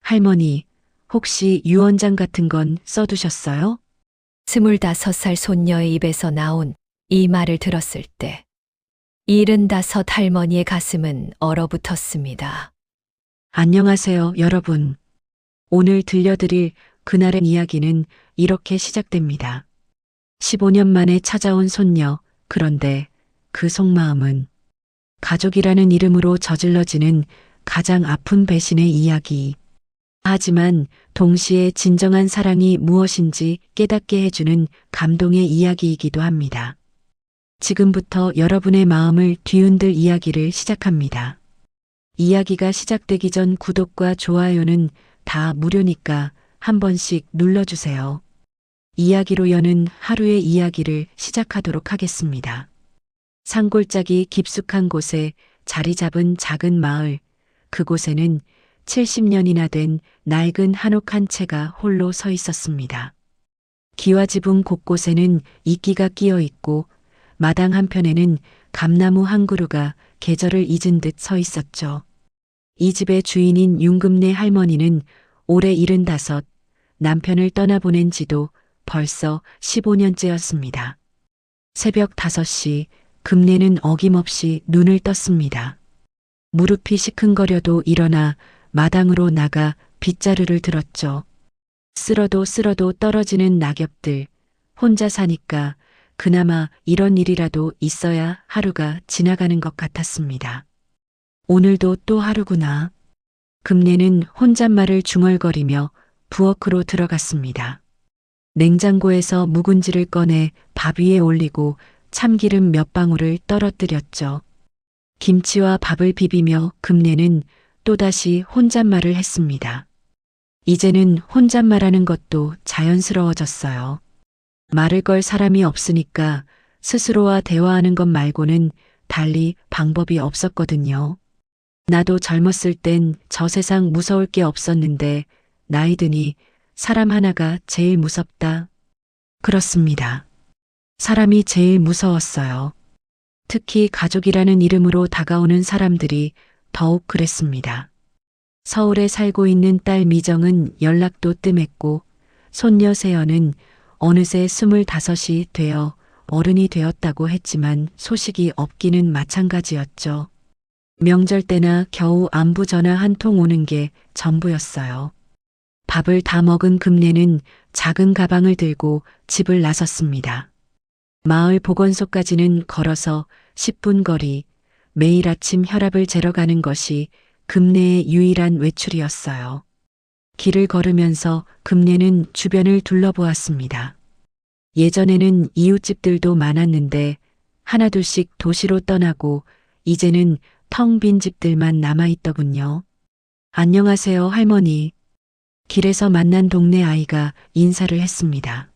할머니, 혹시 유언장 같은 건 써두셨어요? 25살 손녀의 입에서 나온 이 말을 들었을 때 75 할머니의 가슴은 얼어붙었습니다. 안녕하세요, 여러분. 오늘 들려드릴 그날의 이야기는 이렇게 시작됩니다. 15년 만에 찾아온 손녀, 그런데 그 속마음은 가족이라는 이름으로 저질러지는 가장 아픈 배신의 이야기. 하지만 동시에 진정한 사랑이 무엇인지 깨닫게 해주는 감동의 이야기이기도 합니다. 지금부터 여러분의 마음을 뒤흔들 이야기를 시작합니다. 이야기가 시작되기 전 구독과 좋아요는 다 무료니까 한 번씩 눌러주세요. 이야기로 여는 하루의 이야기를 시작하도록 하겠습니다. 산골짜기 깊숙한 곳에 자리 잡은 작은 마을, 그곳에는 70년이나 된 낡은 한옥 한 채가 홀로 서 있었습니다. 기와 지붕 곳곳에는 이끼가 끼어 있고 마당 한편에는 감나무 한 그루가 계절을 잊은 듯 서 있었죠. 이 집의 주인인 윤금네 할머니는 올해 75, 남편을 떠나보낸 지도 벌써 15년째였습니다. 새벽 5시 금내는 어김없이 눈을 떴습니다. 무릎이 시큰거려도 일어나 마당으로 나가 빗자루를 들었죠. 쓸어도 떨어지는 낙엽들, 혼자 사니까 그나마 이런 일이라도 있어야 하루가 지나가는 것 같았습니다. 오늘도 또 하루구나. 금내는 혼잣말을 중얼거리며 부엌으로 들어갔습니다. 냉장고에서 묵은지를 꺼내 밥 위에 올리고 참기름 몇 방울을 떨어뜨렸죠. 김치와 밥을 비비며 금내는 또다시 혼잣말을 했습니다. 이제는 혼잣말하는 것도 자연스러워졌어요. 말을 걸 사람이 없으니까 스스로와 대화하는 것 말고는 달리 방법이 없었거든요. 나도 젊었을 땐 저 세상 무서울 게 없었는데 나이 드니 사람 하나가 제일 무섭다. 그렇습니다. 사람이 제일 무서웠어요. 특히 가족이라는 이름으로 다가오는 사람들이 더욱 그랬습니다. 서울에 살고 있는 딸 미정은 연락도 뜸했고 손녀 세연은 어느새 25이 되어 어른이 되었다고 했지만 소식이 없기는 마찬가지였죠. 명절 때나 겨우 안부 전화 한 통 오는 게 전부였어요. 밥을 다 먹은 금내는 작은 가방을 들고 집을 나섰습니다. 마을 보건소까지는 걸어서 10분 거리, 매일 아침 혈압을 재러 가는 것이 금내의 유일한 외출이었어요. 길을 걸으면서 금내는 주변을 둘러보았습니다. 예전에는 이웃집들도 많았는데 하나둘씩 도시로 떠나고 이제는 텅 빈 집들만 남아있더군요. 안녕하세요, 할머니. 길에서 만난 동네 아이가 인사를 했습니다.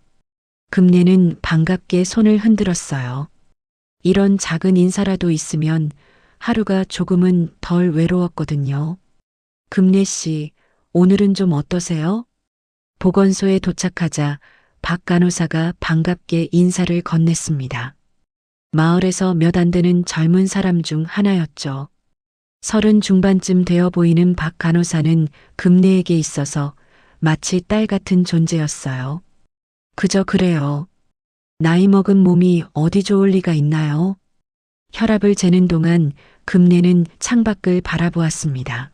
금내는 반갑게 손을 흔들었어요. 이런 작은 인사라도 있으면 하루가 조금은 덜 외로웠거든요. 금내 씨, 오늘은 좀 어떠세요? 보건소에 도착하자 박 간호사가 반갑게 인사를 건넸습니다. 마을에서 몇 안 되는 젊은 사람 중 하나였죠. 30 중반쯤 되어 보이는 박 간호사는 금내에게 있어서 마치 딸 같은 존재였어요. 그저 그래요. 나이 먹은 몸이 어디 좋을 리가 있나요? 혈압을 재는 동안 금내는 창밖을 바라보았습니다.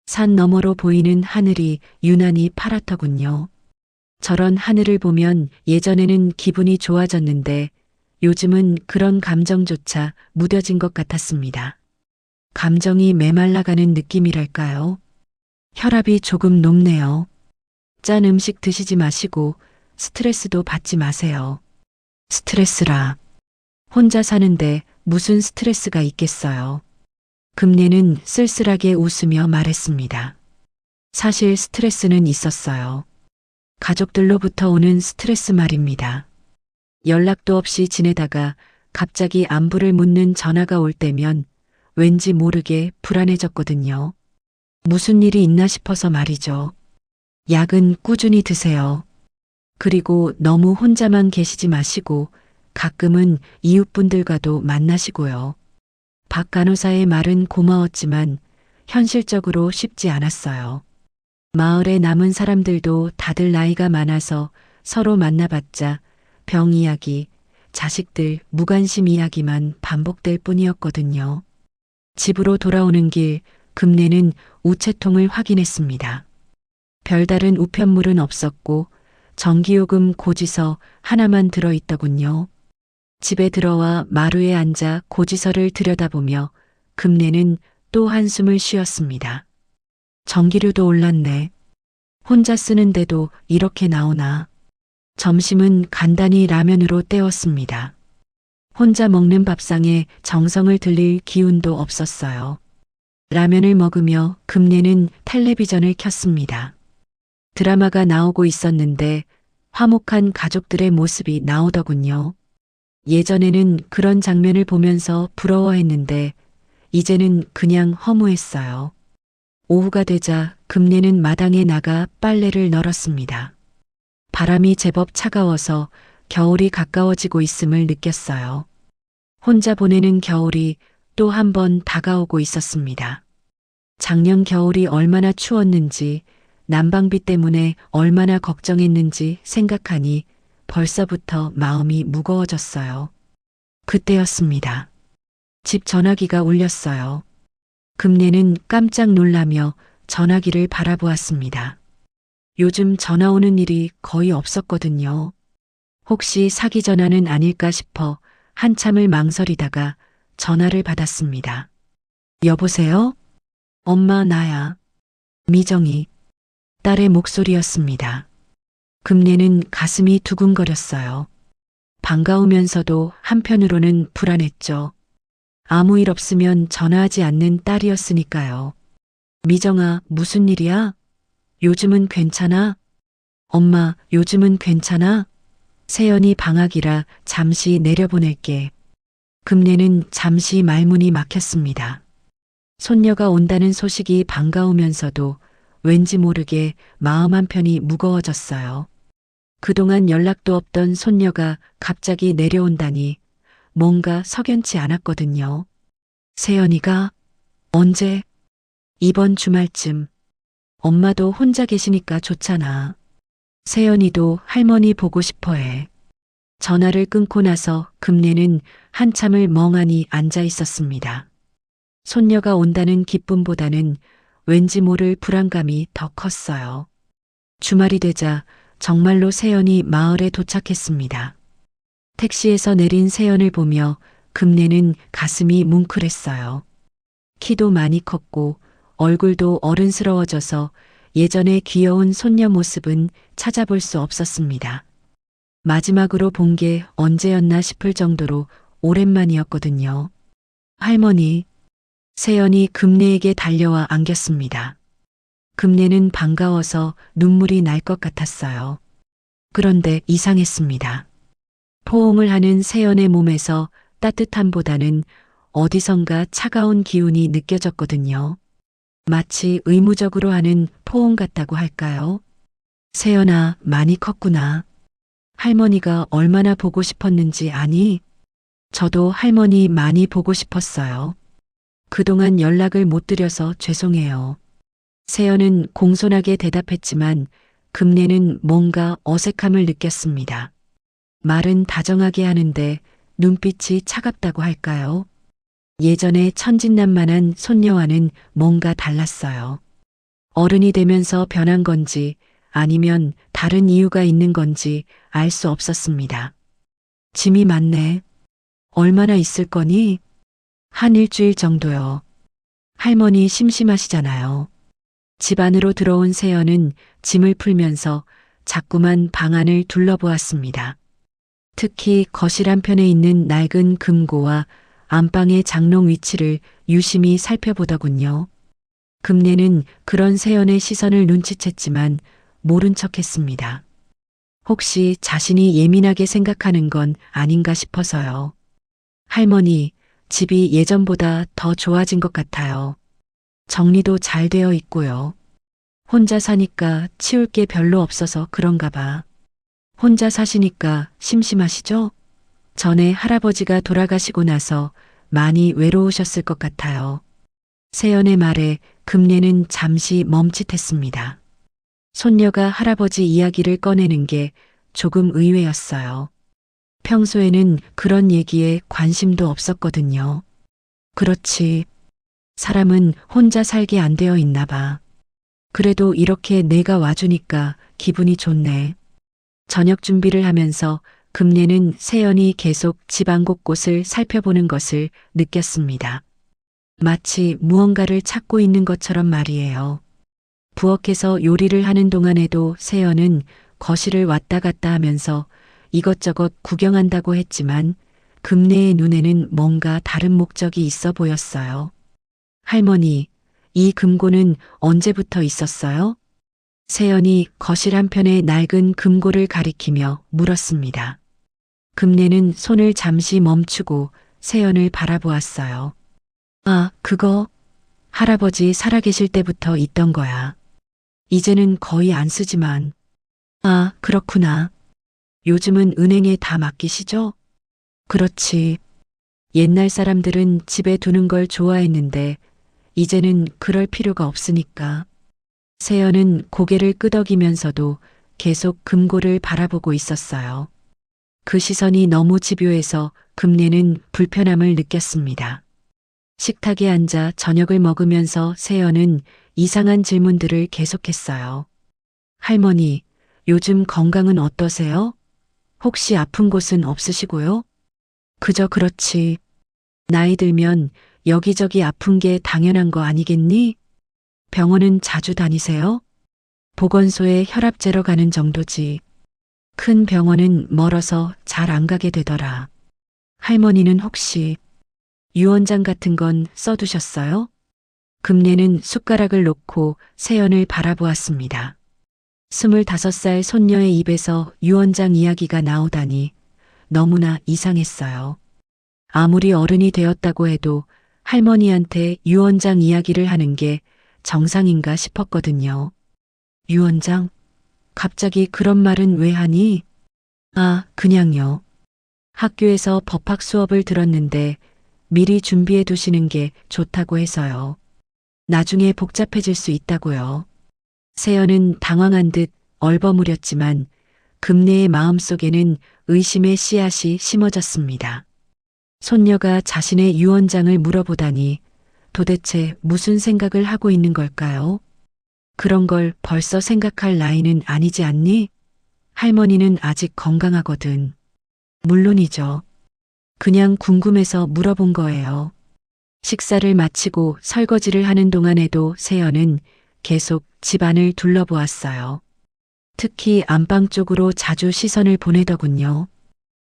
산 너머로 보이는 하늘이 유난히 파랗더군요. 저런 하늘을 보면 예전에는 기분이 좋아졌는데 요즘은 그런 감정조차 무뎌진 것 같았습니다. 감정이 메말라가는 느낌이랄까요? 혈압이 조금 높네요. 짠 음식 드시지 마시고 스트레스도 받지 마세요. 스트레스라. 혼자 사는데 무슨 스트레스가 있겠어요. 금내는 쓸쓸하게 웃으며 말했습니다. 사실 스트레스는 있었어요. 가족들로부터 오는 스트레스 말입니다. 연락도 없이 지내다가 갑자기 안부를 묻는 전화가 올 때면 왠지 모르게 불안해졌거든요. 무슨 일이 있나 싶어서 말이죠. 약은 꾸준히 드세요. 그리고 너무 혼자만 계시지 마시고 가끔은 이웃분들과도 만나시고요. 박 간호사의 말은 고마웠지만 현실적으로 쉽지 않았어요. 마을에 남은 사람들도 다들 나이가 많아서 서로 만나봤자 병 이야기, 자식들 무관심 이야기만 반복될 뿐이었거든요. 집으로 돌아오는 길 금내는 우체통을 확인했습니다. 별다른 우편물은 없었고 전기요금 고지서 하나만 들어있더군요. 집에 들어와 마루에 앉아 고지서를 들여다보며 금내는 또 한숨을 쉬었습니다. 전기료도 올랐네. 혼자 쓰는데도 이렇게 나오나. 점심은 간단히 라면으로 때웠습니다. 혼자 먹는 밥상에 정성을 들일 기운도 없었어요. 라면을 먹으며 금내는 텔레비전을 켰습니다. 드라마가 나오고 있었는데 화목한 가족들의 모습이 나오더군요. 예전에는 그런 장면을 보면서 부러워했는데 이제는 그냥 허무했어요. 오후가 되자 금내는 마당에 나가 빨래를 널었습니다. 바람이 제법 차가워서 겨울이 가까워지고 있음을 느꼈어요. 혼자 보내는 겨울이 또 한 번 다가오고 있었습니다. 작년 겨울이 얼마나 추웠는지, 난방비 때문에 얼마나 걱정했는지 생각하니 벌써부터 마음이 무거워졌어요. 그때였습니다. 집 전화기가 울렸어요. 금내는 깜짝 놀라며 전화기를 바라보았습니다. 요즘 전화 오는 일이 거의 없었거든요. 혹시 사기 전화는 아닐까 싶어 한참을 망설이다가 전화를 받았습니다. 여보세요? 엄마, 나야. 미정이. 딸의 목소리였습니다. 금내는 가슴이 두근거렸어요. 반가우면서도 한편으로는 불안했죠. 아무 일 없으면 전화하지 않는 딸이었으니까요. 미정아, 무슨 일이야? 요즘은 괜찮아? 엄마, 요즘은 괜찮아? 세연이 방학이라 잠시 내려보낼게. 금내는 잠시 말문이 막혔습니다. 손녀가 온다는 소식이 반가우면서도 왠지 모르게 마음 한편이 무거워졌어요. 그동안 연락도 없던 손녀가 갑자기 내려온다니 뭔가 석연치 않았거든요. 세연이가 언제? 이번 주말쯤. 엄마도 혼자 계시니까 좋잖아. 세연이도 할머니 보고 싶어 해. 전화를 끊고 나서 금내는 한참을 멍하니 앉아 있었습니다. 손녀가 온다는 기쁨보다는 왠지 모를 불안감이 더 컸어요. 주말이 되자 정말로 세연이 마을에 도착했습니다. 택시에서 내린 세연을 보며 금내는 가슴이 뭉클했어요. 키도 많이 컸고 얼굴도 어른스러워져서 예전의 귀여운 손녀 모습은 찾아볼 수 없었습니다. 마지막으로 본 게 언제였나 싶을 정도로 오랜만이었거든요. 할머니, 세연이 금내에게 달려와 안겼습니다. 금내는 반가워서 눈물이 날 것 같았어요. 그런데 이상했습니다. 포옹을 하는 세연의 몸에서 따뜻함보다는 어디선가 차가운 기운이 느껴졌거든요. 마치 의무적으로 하는 포옹 같다고 할까요? 세연아, 많이 컸구나. 할머니가 얼마나 보고 싶었는지 아니? 저도 할머니 많이 보고 싶었어요. 그동안 연락을 못 드려서 죄송해요. 세연은 공손하게 대답했지만 금내는 뭔가 어색함을 느꼈습니다. 말은 다정하게 하는데 눈빛이 차갑다고 할까요? 예전에 천진난만한 손녀와는 뭔가 달랐어요. 어른이 되면서 변한 건지 아니면 다른 이유가 있는 건지 알 수 없었습니다. 짐이 많네. 얼마나 있을 거니? 한 일주일 정도요. 할머니 심심하시잖아요. 집 안으로 들어온 세연은 짐을 풀면서 자꾸만 방 안을 둘러보았습니다. 특히 거실 한편에 있는 낡은 금고와 안방의 장롱 위치를 유심히 살펴보더군요. 금내는 그런 세연의 시선을 눈치챘지만 모른 척했습니다. 혹시 자신이 예민하게 생각하는 건 아닌가 싶어서요. 할머니, 집이 예전보다 더 좋아진 것 같아요. 정리도 잘 되어 있고요. 혼자 사니까 치울 게 별로 없어서 그런가 봐. 혼자 사시니까 심심하시죠? 전에 할아버지가 돌아가시고 나서 많이 외로우셨을 것 같아요. 세연의 말에 금내는 잠시 멈칫했습니다. 손녀가 할아버지 이야기를 꺼내는 게 조금 의외였어요. 평소에는 그런 얘기에 관심도 없었거든요. 그렇지. 사람은 혼자 살게 안 되어 있나 봐. 그래도 이렇게 내가 와주니까 기분이 좋네. 저녁 준비를 하면서 금내는 세연이 계속 집안 곳곳을 살펴보는 것을 느꼈습니다. 마치 무언가를 찾고 있는 것처럼 말이에요. 부엌에서 요리를 하는 동안에도 세연은 거실을 왔다 갔다 하면서 이것저것 구경한다고 했지만 금내의 눈에는 뭔가 다른 목적이 있어 보였어요. 할머니, 이 금고는 언제부터 있었어요? 세연이 거실 한편의 낡은 금고를 가리키며 물었습니다. 금내는 손을 잠시 멈추고 세연을 바라보았어요. 아, 그거 할아버지 살아계실 때부터 있던 거야. 이제는 거의 안 쓰지만. 아, 그렇구나. 요즘은 은행에 다 맡기시죠? 그렇지. 옛날 사람들은 집에 두는 걸 좋아했는데 이제는 그럴 필요가 없으니까. 세연은 고개를 끄덕이면서도 계속 금고를 바라보고 있었어요. 그 시선이 너무 집요해서 금내는 불편함을 느꼈습니다. 식탁에 앉아 저녁을 먹으면서 세연은 이상한 질문들을 계속했어요. 할머니, 요즘 건강은 어떠세요? 혹시 아픈 곳은 없으시고요? 그저 그렇지. 나이 들면 여기저기 아픈 게 당연한 거 아니겠니? 병원은 자주 다니세요? 보건소에 혈압 재러 가는 정도지. 큰 병원은 멀어서 잘 안 가게 되더라. 할머니는 혹시 유언장 같은 건 써두셨어요? 금내는 숟가락을 놓고 세연을 바라보았습니다. 25살 손녀의 입에서 유언장 이야기가 나오다니 너무나 이상했어요. 아무리 어른이 되었다고 해도 할머니한테 유언장 이야기를 하는 게 정상인가 싶었거든요. 유언장? 갑자기 그런 말은 왜 하니? 아, 그냥요. 학교에서 법학 수업을 들었는데 미리 준비해 두시는 게 좋다고 해서요. 나중에 복잡해질 수 있다고요. 세연은 당황한 듯 얼버무렸지만 금내의 마음속에는 의심의 씨앗이 심어졌습니다. 손녀가 자신의 유언장을 물어보다니 도대체 무슨 생각을 하고 있는 걸까요? 그런 걸 벌써 생각할 나이는 아니지 않니? 할머니는 아직 건강하거든. 물론이죠. 그냥 궁금해서 물어본 거예요. 식사를 마치고 설거지를 하는 동안에도 세연은 계속 집안을 둘러보았어요. 특히 안방 쪽으로 자주 시선을 보내더군요.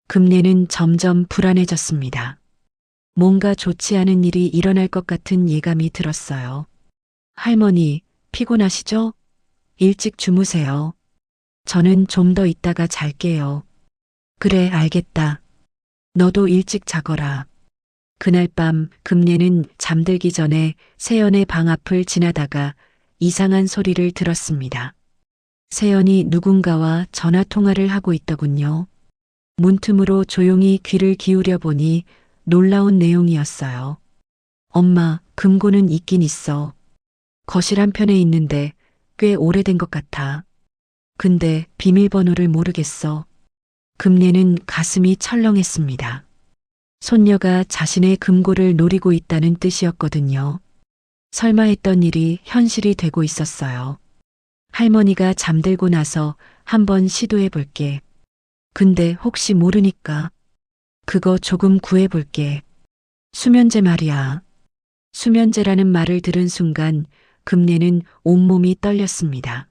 금내는 점점 불안해졌습니다. 뭔가 좋지 않은 일이 일어날 것 같은 예감이 들었어요. 할머니, 피곤하시죠? 일찍 주무세요. 저는 좀 더 있다가 잘게요. 그래, 알겠다. 너도 일찍 자거라. 그날 밤 금내는 잠들기 전에 세연의 방 앞을 지나다가 이상한 소리를 들었습니다. 세연이 누군가와 전화 통화를 하고 있더군요. 문틈으로 조용히 귀를 기울여 보니 놀라운 내용이었어요. 엄마, 금고는 있긴 있어. 거실 한편에 있는데 꽤 오래된 것 같아. 근데 비밀번호를 모르겠어. 금내는 가슴이 철렁했습니다. 손녀가 자신의 금고를 노리고 있다는 뜻이었거든요. 설마 했던 일이 현실이 되고 있었어요. 할머니가 잠들고 나서 한번 시도해 볼게. 근데 혹시 모르니까 그거 조금 구해 볼게. 수면제 말이야. 수면제라는 말을 들은 순간 금내는 온몸이 떨렸습니다.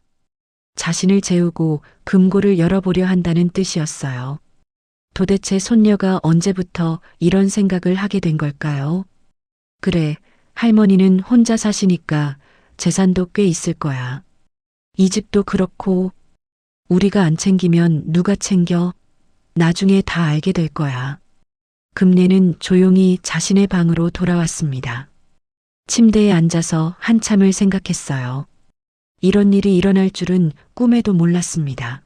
자신을 재우고 금고를 열어보려 한다는 뜻이었어요. 도대체 손녀가 언제부터 이런 생각을 하게 된 걸까요? 그래, 할머니는 혼자 사시니까 재산도 꽤 있을 거야. 이 집도 그렇고 우리가 안 챙기면 누가 챙겨? 나중에 다 알게 될 거야. 금내는 조용히 자신의 방으로 돌아왔습니다. 침대에 앉아서 한참을 생각했어요. 이런 일이 일어날 줄은 꿈에도 몰랐습니다.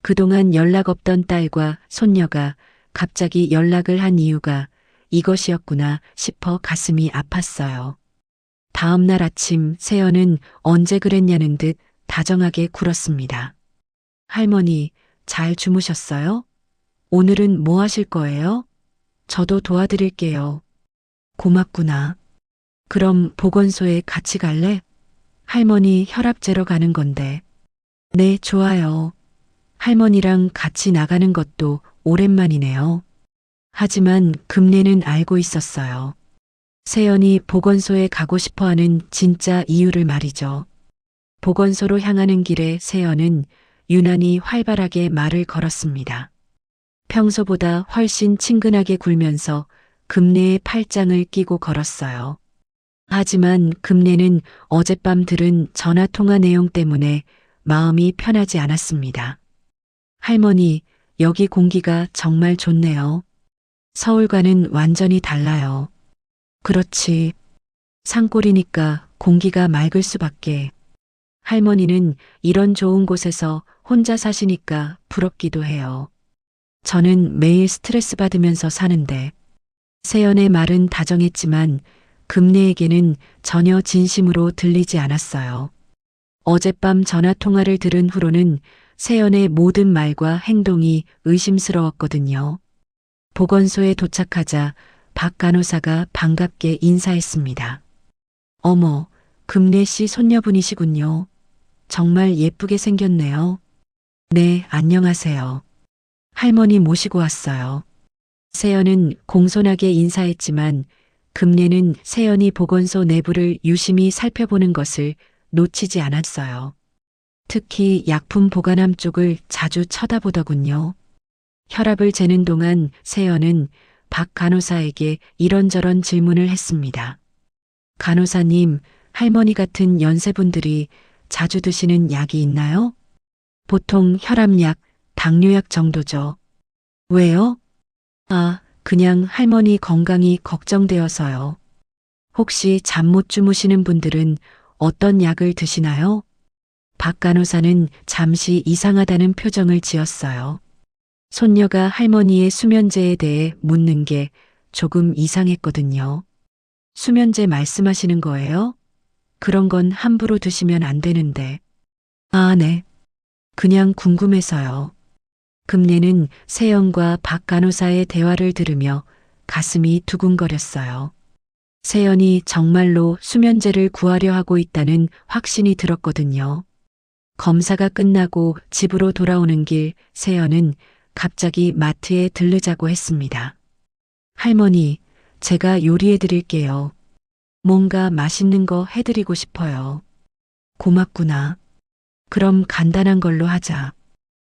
그동안 연락 없던 딸과 손녀가 갑자기 연락을 한 이유가 이것이었구나 싶어 가슴이 아팠어요. 다음 날 아침 세연은 언제 그랬냐는 듯 다정하게 굴었습니다. 할머니, 잘 주무셨어요? 오늘은 뭐 하실 거예요? 저도 도와드릴게요. 고맙구나. 그럼 보건소에 같이 갈래? 할머니 혈압 재러 가는 건데. 네, 좋아요. 할머니랑 같이 나가는 것도 오랜만이네요. 하지만 금내는 알고 있었어요. 세연이 보건소에 가고 싶어 하는 진짜 이유를 말이죠. 보건소로 향하는 길에 세연은 유난히 활발하게 말을 걸었습니다. 평소보다 훨씬 친근하게 굴면서 금내에 팔짱을 끼고 걸었어요. 하지만 금내는 어젯밤 들은 전화 통화 내용 때문에 마음이 편하지 않았습니다. 할머니, 여기 공기가 정말 좋네요. 서울과는 완전히 달라요. 그렇지. 산골이니까 공기가 맑을 수밖에. 할머니는 이런 좋은 곳에서 혼자 사시니까 부럽기도 해요. 저는 매일 스트레스 받으면서 사는데. 세연의 말은 다정했지만 금내에게는 전혀 진심으로 들리지 않았어요. 어젯밤 전화 통화를 들은 후로는 세연의 모든 말과 행동이 의심스러웠거든요. 보건소에 도착하자 박 간호사가 반갑게 인사했습니다. 어머, 금내 씨 손녀분이시군요. 정말 예쁘게 생겼네요. 네, 안녕하세요. 할머니 모시고 왔어요. 세연은 공손하게 인사했지만 금내는 세연이 보건소 내부를 유심히 살펴보는 것을 놓치지 않았어요. 특히 약품 보관함 쪽을 자주 쳐다보더군요. 혈압을 재는 동안 세연은 박 간호사에게 이런저런 질문을 했습니다. 간호사님, 할머니 같은 연세분들이 자주 드시는 약이 있나요? 보통 혈압약, 당뇨약 정도죠. 왜요? 아, 그냥 할머니 건강이 걱정되어서요. 혹시 잠 못 주무시는 분들은 어떤 약을 드시나요? 박 간호사는 잠시 이상하다는 표정을 지었어요. 손녀가 할머니의 수면제에 대해 묻는 게 조금 이상했거든요. 수면제 말씀하시는 거예요? 그런 건 함부로 드시면 안 되는데. 아, 네. 그냥 궁금해서요. 금내는 세연과 박 간호사의 대화를 들으며 가슴이 두근거렸어요. 세연이 정말로 수면제를 구하려 하고 있다는 확신이 들었거든요. 검사가 끝나고 집으로 돌아오는 길 세연은 갑자기 마트에 들르자고 했습니다. 할머니, 제가 요리해 드릴게요. 뭔가 맛있는 거 해드리고 싶어요. 고맙구나. 그럼 간단한 걸로 하자.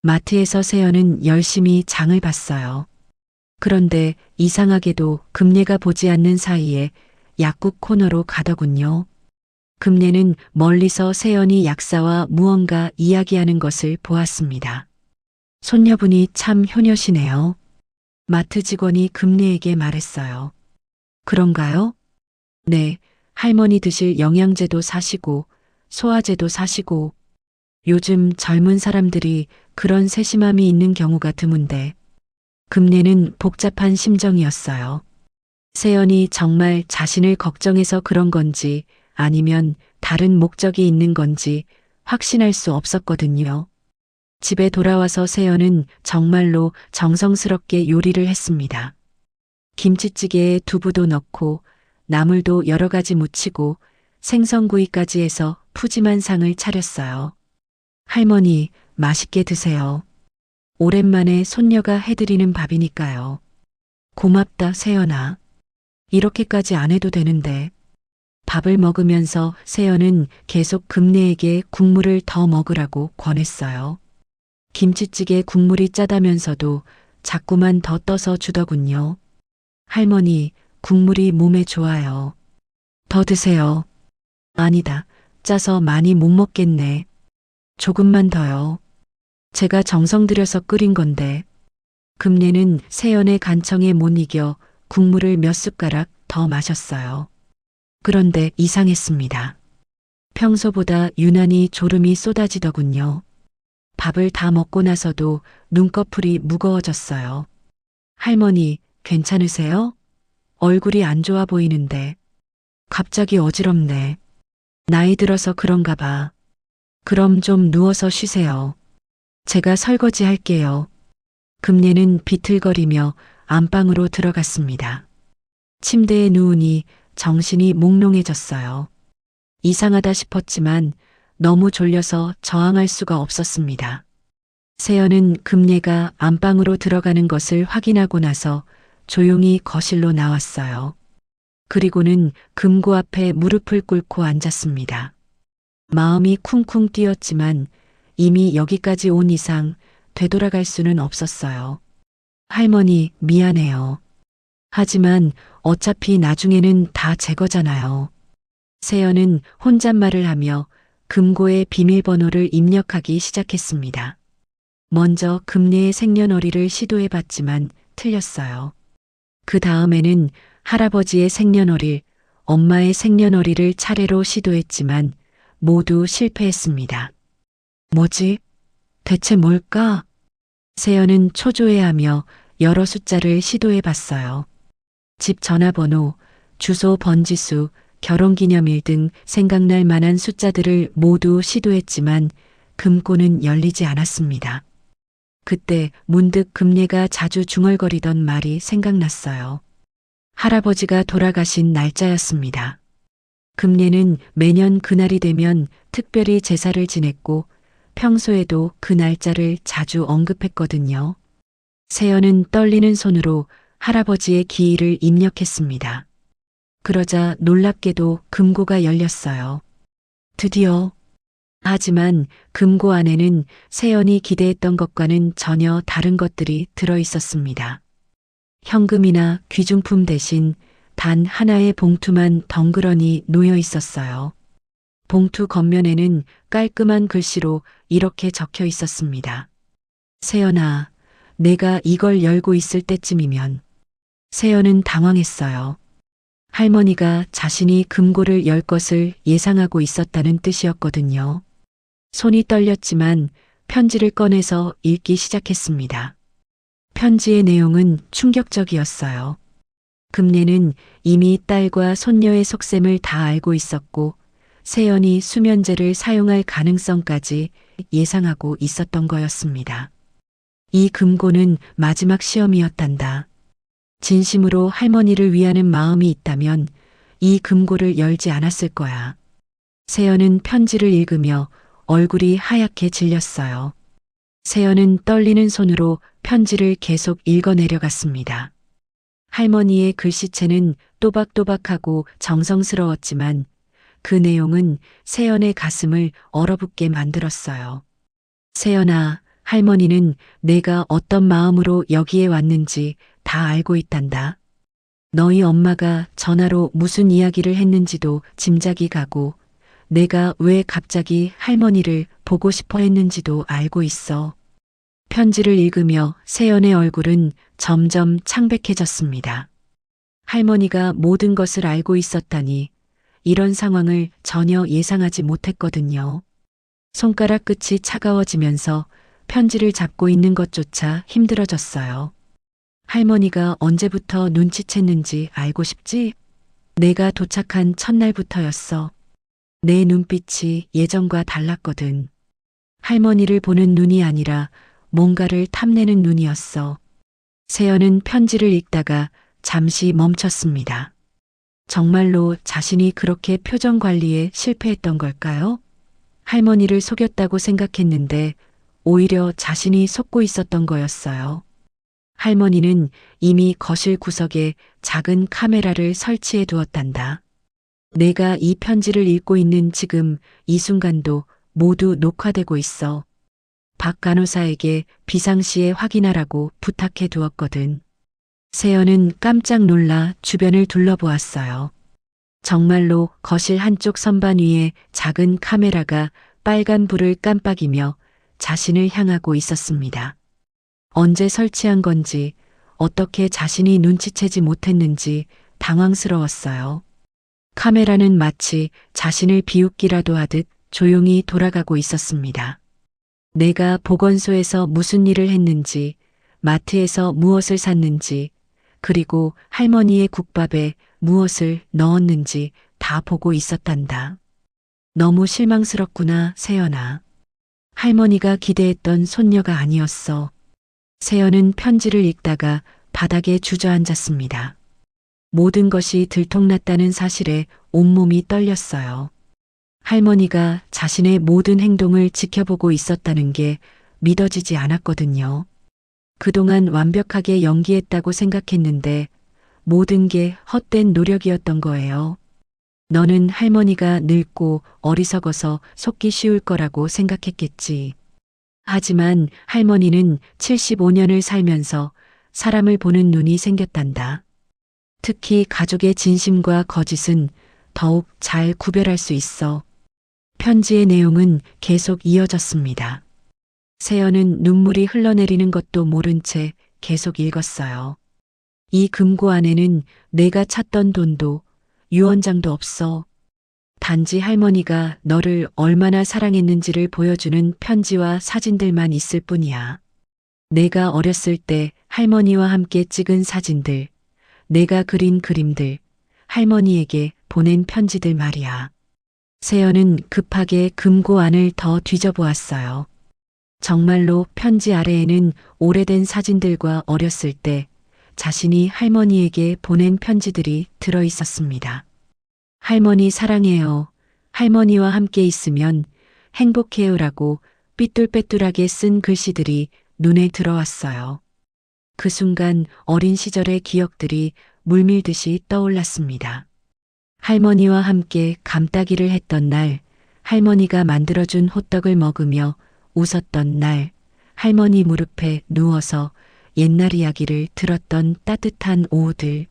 마트에서 세연은 열심히 장을 봤어요. 그런데 이상하게도 금내가 보지 않는 사이에 약국 코너로 가더군요. 금내는 멀리서 세연이 약사와 무언가 이야기하는 것을 보았습니다. 손녀분이 참 효녀시네요. 마트 직원이 금내에게 말했어요. 그런가요? 네, 할머니 드실 영양제도 사시고 소화제도 사시고 요즘 젊은 사람들이 그런 세심함이 있는 경우가 드문데 금내는 복잡한 심정이었어요. 세연이 정말 자신을 걱정해서 그런 건지 아니면 다른 목적이 있는 건지 확신할 수 없었거든요. 집에 돌아와서 세연은 정말로 정성스럽게 요리를 했습니다. 김치찌개에 두부도 넣고 나물도 여러 가지 무치고 생선구이까지 해서 푸짐한 상을 차렸어요. 할머니, 맛있게 드세요. 오랜만에 손녀가 해드리는 밥이니까요. 고맙다, 세연아. 이렇게까지 안 해도 되는데. 밥을 먹으면서 세연은 계속 금내에게 국물을 더 먹으라고 권했어요. 김치찌개 국물이 짜다면서도 자꾸만 더 떠서 주더군요. 할머니, 국물이 몸에 좋아요. 더 드세요. 아니다, 짜서 많이 못 먹겠네. 조금만 더요. 제가 정성 들여서 끓인 건데. 금내는 세연의 간청에 못 이겨 국물을 몇 숟가락 더 마셨어요. 그런데 이상했습니다. 평소보다 유난히 졸음이 쏟아지더군요. 밥을 다 먹고 나서도 눈꺼풀이 무거워졌어요. 할머니, 괜찮으세요? 얼굴이 안 좋아 보이는데. 갑자기 어지럽네. 나이 들어서 그런가 봐. 그럼 좀 누워서 쉬세요. 제가 설거지 할게요. 금례는 비틀거리며 안방으로 들어갔습니다. 침대에 누우니 정신이 몽롱해졌어요. 이상하다 싶었지만 너무 졸려서 저항할 수가 없었습니다. 세연은 금례가 안방으로 들어가는 것을 확인하고 나서 조용히 거실로 나왔어요. 그리고는 금고 앞에 무릎을 꿇고 앉았습니다. 마음이 쿵쿵 뛰었지만 이미 여기까지 온 이상 되돌아갈 수는 없었어요. 할머니, 미안해요. 하지만 어차피 나중에는 다 제 거잖아요. 세연은 혼잣말을 하며 금고의 비밀번호를 입력하기 시작했습니다. 먼저 금례의 생년월일을 시도해봤지만 틀렸어요. 그 다음에는 할아버지의 생년월일, 엄마의 생년월일을 차례로 시도했지만 모두 실패했습니다. 뭐지? 대체 뭘까? 세연은 초조해하며 여러 숫자를 시도해봤어요. 집 전화번호, 주소 번지수, 결혼기념일 등 생각날 만한 숫자들을 모두 시도했지만 금고는 열리지 않았습니다. 그때 문득 금례가 자주 중얼거리던 말이 생각났어요. 할아버지가 돌아가신 날짜였습니다. 금례는 매년 그날이 되면 특별히 제사를 지냈고 평소에도 그 날짜를 자주 언급했거든요. 세연은 떨리는 손으로 할아버지의 기일을 입력했습니다. 그러자 놀랍게도 금고가 열렸어요. 드디어. 하지만 금고 안에는 세연이 기대했던 것과는 전혀 다른 것들이 들어 있었습니다. 현금이나 귀중품 대신 단 하나의 봉투만 덩그러니 놓여 있었어요. 봉투 겉면에는 깔끔한 글씨로 이렇게 적혀 있었습니다. 세연아, 내가 이걸 열고 있을 때쯤이면. 세연은 당황했어요. 할머니가 자신이 금고를 열 것을 예상하고 있었다는 뜻이었거든요. 손이 떨렸지만 편지를 꺼내서 읽기 시작했습니다. 편지의 내용은 충격적이었어요. 금례는 이미 딸과 손녀의 속셈을 다 알고 있었고 세연이 수면제를 사용할 가능성까지 예상하고 있었던 거였습니다. 이 금고는 마지막 시험이었단다. 진심으로 할머니를 위하는 마음이 있다면 이 금고를 열지 않았을 거야. 세연은 편지를 읽으며 얼굴이 하얗게 질렸어요. 세연은 떨리는 손으로 편지를 계속 읽어내려갔습니다. 할머니의 글씨체는 또박또박하고 정성스러웠지만 그 내용은 세연의 가슴을 얼어붙게 만들었어요. 세연아, 할머니는 내가 어떤 마음으로 여기에 왔는지 다 알고 있단다. 너희 엄마가 전화로 무슨 이야기를 했는지도 짐작이 가고 내가 왜 갑자기 할머니를 보고 싶어 했는지도 알고 있어. 편지를 읽으며 세연의 얼굴은 점점 창백해졌습니다. 할머니가 모든 것을 알고 있었다니 이런 상황을 전혀 예상하지 못했거든요. 손가락 끝이 차가워지면서 편지를 잡고 있는 것조차 힘들어졌어요. 할머니가 언제부터 눈치챘는지 알고 싶지? 내가 도착한 첫날부터였어. 내 눈빛이 예전과 달랐거든. 할머니를 보는 눈이 아니라 뭔가를 탐내는 눈이었어. 세연은 편지를 읽다가 잠시 멈췄습니다. 정말로 자신이 그렇게 표정 관리에 실패했던 걸까요? 할머니를 속였다고 생각했는데 오히려 자신이 속고 있었던 거였어요. 할머니는 이미 거실 구석에 작은 카메라를 설치해 두었단다. 내가 이 편지를 읽고 있는 지금 이 순간도 모두 녹화되고 있어. 박 간호사에게 비상시에 확인하라고 부탁해 두었거든. 세연은 깜짝 놀라 주변을 둘러보았어요. 정말로 거실 한쪽 선반 위에 작은 카메라가 빨간 불을 깜빡이며 자신을 향하고 있었습니다. 언제 설치한 건지, 어떻게 자신이 눈치채지 못했는지 당황스러웠어요. 카메라는 마치 자신을 비웃기라도 하듯 조용히 돌아가고 있었습니다. 내가 보건소에서 무슨 일을 했는지, 마트에서 무엇을 샀는지, 그리고 할머니의 국밥에 무엇을 넣었는지 다 보고 있었단다. 너무 실망스럽구나, 세연아. 할머니가 기대했던 손녀가 아니었어. 세연은 편지를 읽다가 바닥에 주저앉았습니다. 모든 것이 들통났다는 사실에 온몸이 떨렸어요. 할머니가 자신의 모든 행동을 지켜보고 있었다는 게 믿어지지 않았거든요. 그동안 완벽하게 연기했다고 생각했는데 모든 게 헛된 노력이었던 거예요. 너는 할머니가 늙고 어리석어서 속기 쉬울 거라고 생각했겠지. 하지만 할머니는 75년을 살면서 사람을 보는 눈이 생겼단다. 특히 가족의 진심과 거짓은 더욱 잘 구별할 수 있어. 편지의 내용은 계속 이어졌습니다. 세연은 눈물이 흘러내리는 것도 모른 채 계속 읽었어요. 이 금고 안에는 내가 찾던 돈도 유언장도 없어. 단지 할머니가 너를 얼마나 사랑했는지를 보여주는 편지와 사진들만 있을 뿐이야. 내가 어렸을 때 할머니와 함께 찍은 사진들, 내가 그린 그림들, 할머니에게 보낸 편지들 말이야. 세연은 급하게 금고 안을 더 뒤져보았어요. 정말로 편지 아래에는 오래된 사진들과 어렸을 때 자신이 할머니에게 보낸 편지들이 들어 있었습니다. 할머니 사랑해요. 할머니와 함께 있으면 행복해요라고 삐뚤빼뚤하게 쓴 글씨들이 눈에 들어왔어요. 그 순간 어린 시절의 기억들이 물밀듯이 떠올랐습니다. 할머니와 함께 감따기를 했던 날, 할머니가 만들어준 호떡을 먹으며 웃었던 날, 할머니 무릎에 누워서 옛날 이야기를 들었던 따뜻한 오후들.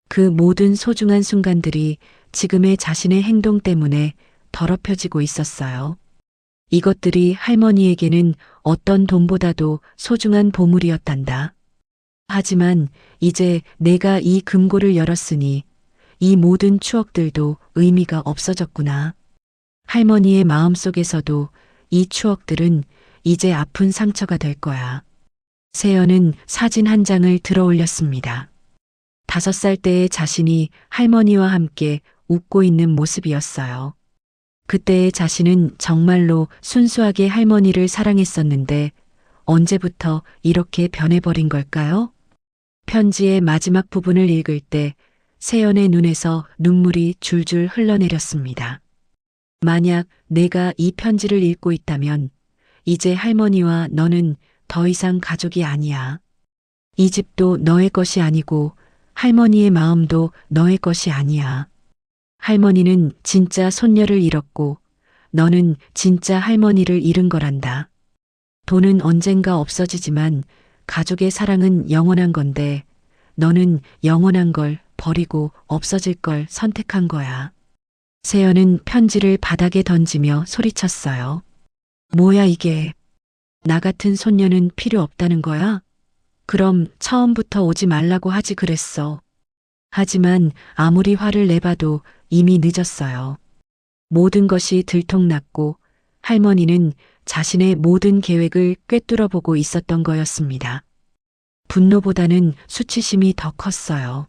그 모든 소중한 순간들이 지금의 자신의 행동 때문에 더럽혀지고 있었어요. 이것들이 할머니에게는 어떤 돈보다도 소중한 보물이었단다. 하지만 이제 내가 이 금고를 열었으니 이 모든 추억들도 의미가 없어졌구나. 할머니의 마음속에서도 이 추억들은 이제 아픈 상처가 될 거야. 세연은 사진 한 장을 들어 올렸습니다. 5살 때의 자신이 할머니와 함께 웃고 있는 모습이었어요. 그때의 자신은 정말로 순수하게 할머니를 사랑했었는데 언제부터 이렇게 변해버린 걸까요? 편지의 마지막 부분을 읽을 때 세연의 눈에서 눈물이 줄줄 흘러내렸습니다. 만약 내가 이 편지를 읽고 있다면 이제 할머니와 너는 더 이상 가족이 아니야. 이 집도 너의 것이 아니고 할머니의 마음도 너의 것이 아니야. 할머니는 진짜 손녀를 잃었고 너는 진짜 할머니를 잃은 거란다. 돈은 언젠가 없어지지만 가족의 사랑은 영원한 건데 너는 영원한 걸 버리고 없어질 걸 선택한 거야. 세연은 편지를 바닥에 던지며 소리쳤어요. 뭐야 이게. 나 같은 손녀는 필요 없다는 거야? 그럼 처음부터 오지 말라고 하지 그랬어. 하지만 아무리 화를 내봐도 이미 늦었어요. 모든 것이 들통났고 할머니는 자신의 모든 계획을 꿰뚫어 보고 있었던 거였습니다. 분노보다는 수치심이 더 컸어요.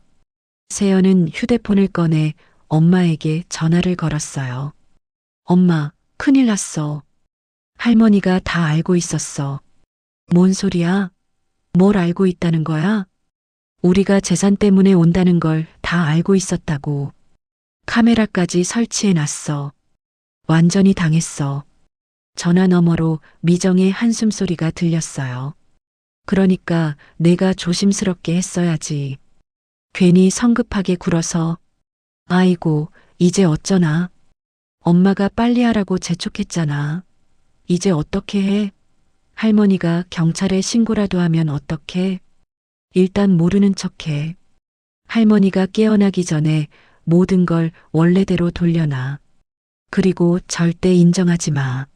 세연은 휴대폰을 꺼내 엄마에게 전화를 걸었어요. 엄마, 큰일 났어. 할머니가 다 알고 있었어. 뭔 소리야? 뭘 알고 있다는 거야? 우리가 재산 때문에 온다는 걸 다 알고 있었다고. 카메라까지 설치해 놨어. 완전히 당했어. 전화 너머로 미정의 한숨 소리가 들렸어요. 그러니까 내가 조심스럽게 했어야지. 괜히 성급하게 굴어서. 아이고, 이제 어쩌나. 엄마가 빨리 하라고 재촉했잖아. 이제 어떻게 해? 할머니가 경찰에 신고라도 하면 어떡해? 일단 모르는 척해. 할머니가 깨어나기 전에 모든 걸 원래대로 돌려놔. 그리고 절대 인정하지 마.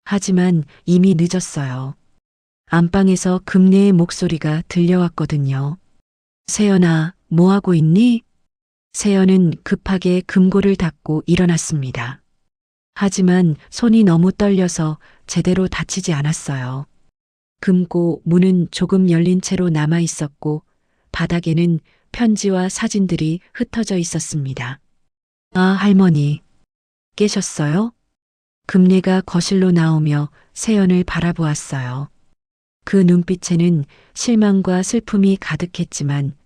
하지만 이미 늦었어요. 안방에서 금례의 목소리가 들려왔거든요. 세연아, 뭐하고 있니? 세연은 급하게 금고를 닫고 일어났습니다. 하지만 손이 너무 떨려서 제대로 닫히지 않았어요. 금고 문은 조금 열린 채로 남아 있었고 바닥에는 편지와 사진들이 흩어져 있었습니다. 아, 할머니. 깨셨어요? 금례가 거실로 나오며 세연을 바라보았어요. 그 눈빛에는 실망과 슬픔이 가득했지만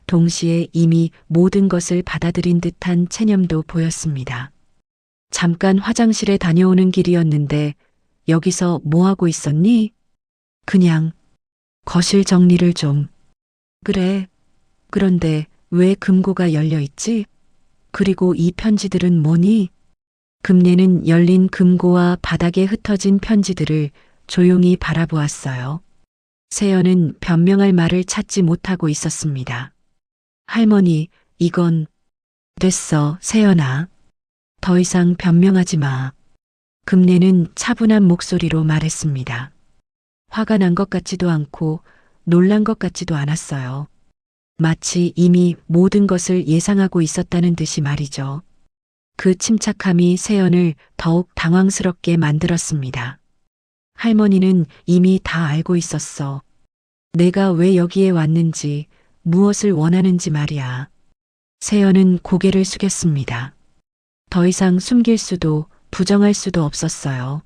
동시에 이미 모든 것을 받아들인 듯한 체념도 보였습니다. 잠깐 화장실에 다녀오는 길이었는데 여기서 뭐 하고 있었니? 그냥 거실 정리를 좀. 그래. 그런데 왜 금고가 열려 있지? 그리고 이 편지들은 뭐니? 금례는 열린 금고와 바닥에 흩어진 편지들을 조용히 바라보았어요. 세연은 변명할 말을 찾지 못하고 있었습니다. 할머니, 이건 됐어, 세연아. 더 이상 변명하지 마. 금례는 차분한 목소리로 말했습니다. 화가 난 것 같지도 않고 놀란 것 같지도 않았어요. 마치 이미 모든 것을 예상하고 있었다는 듯이 말이죠. 그 침착함이 세연을 더욱 당황스럽게 만들었습니다. 할머니는 이미 다 알고 있었어. 내가 왜 여기에 왔는지, 무엇을 원하는지 말이야. 세연은 고개를 숙였습니다. 더 이상 숨길 수도 부정할 수도 없었어요.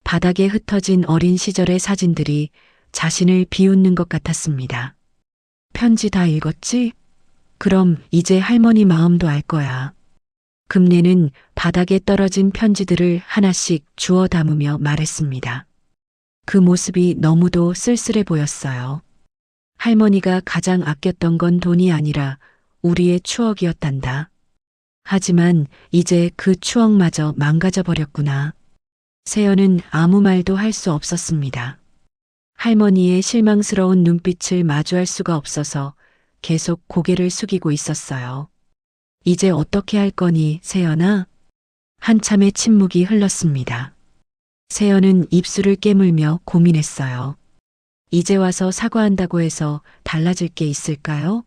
바닥에 흩어진 어린 시절의 사진들이 자신을 비웃는 것 같았습니다. 편지 다 읽었지? 그럼 이제 할머니 마음도 알 거야. 금례는 바닥에 떨어진 편지들을 하나씩 주워 담으며 말했습니다. 그 모습이 너무도 쓸쓸해 보였어요. 할머니가 가장 아꼈던 건 돈이 아니라 우리의 추억이었단다. 하지만 이제 그 추억마저 망가져 버렸구나. 세연은 아무 말도 할 수 없었습니다. 할머니의 실망스러운 눈빛을 마주할 수가 없어서 계속 고개를 숙이고 있었어요. 이제 어떻게 할 거니, 세연아? 한참의 침묵이 흘렀습니다. 세연은 입술을 깨물며 고민했어요. 이제 와서 사과한다고 해서 달라질 게 있을까요?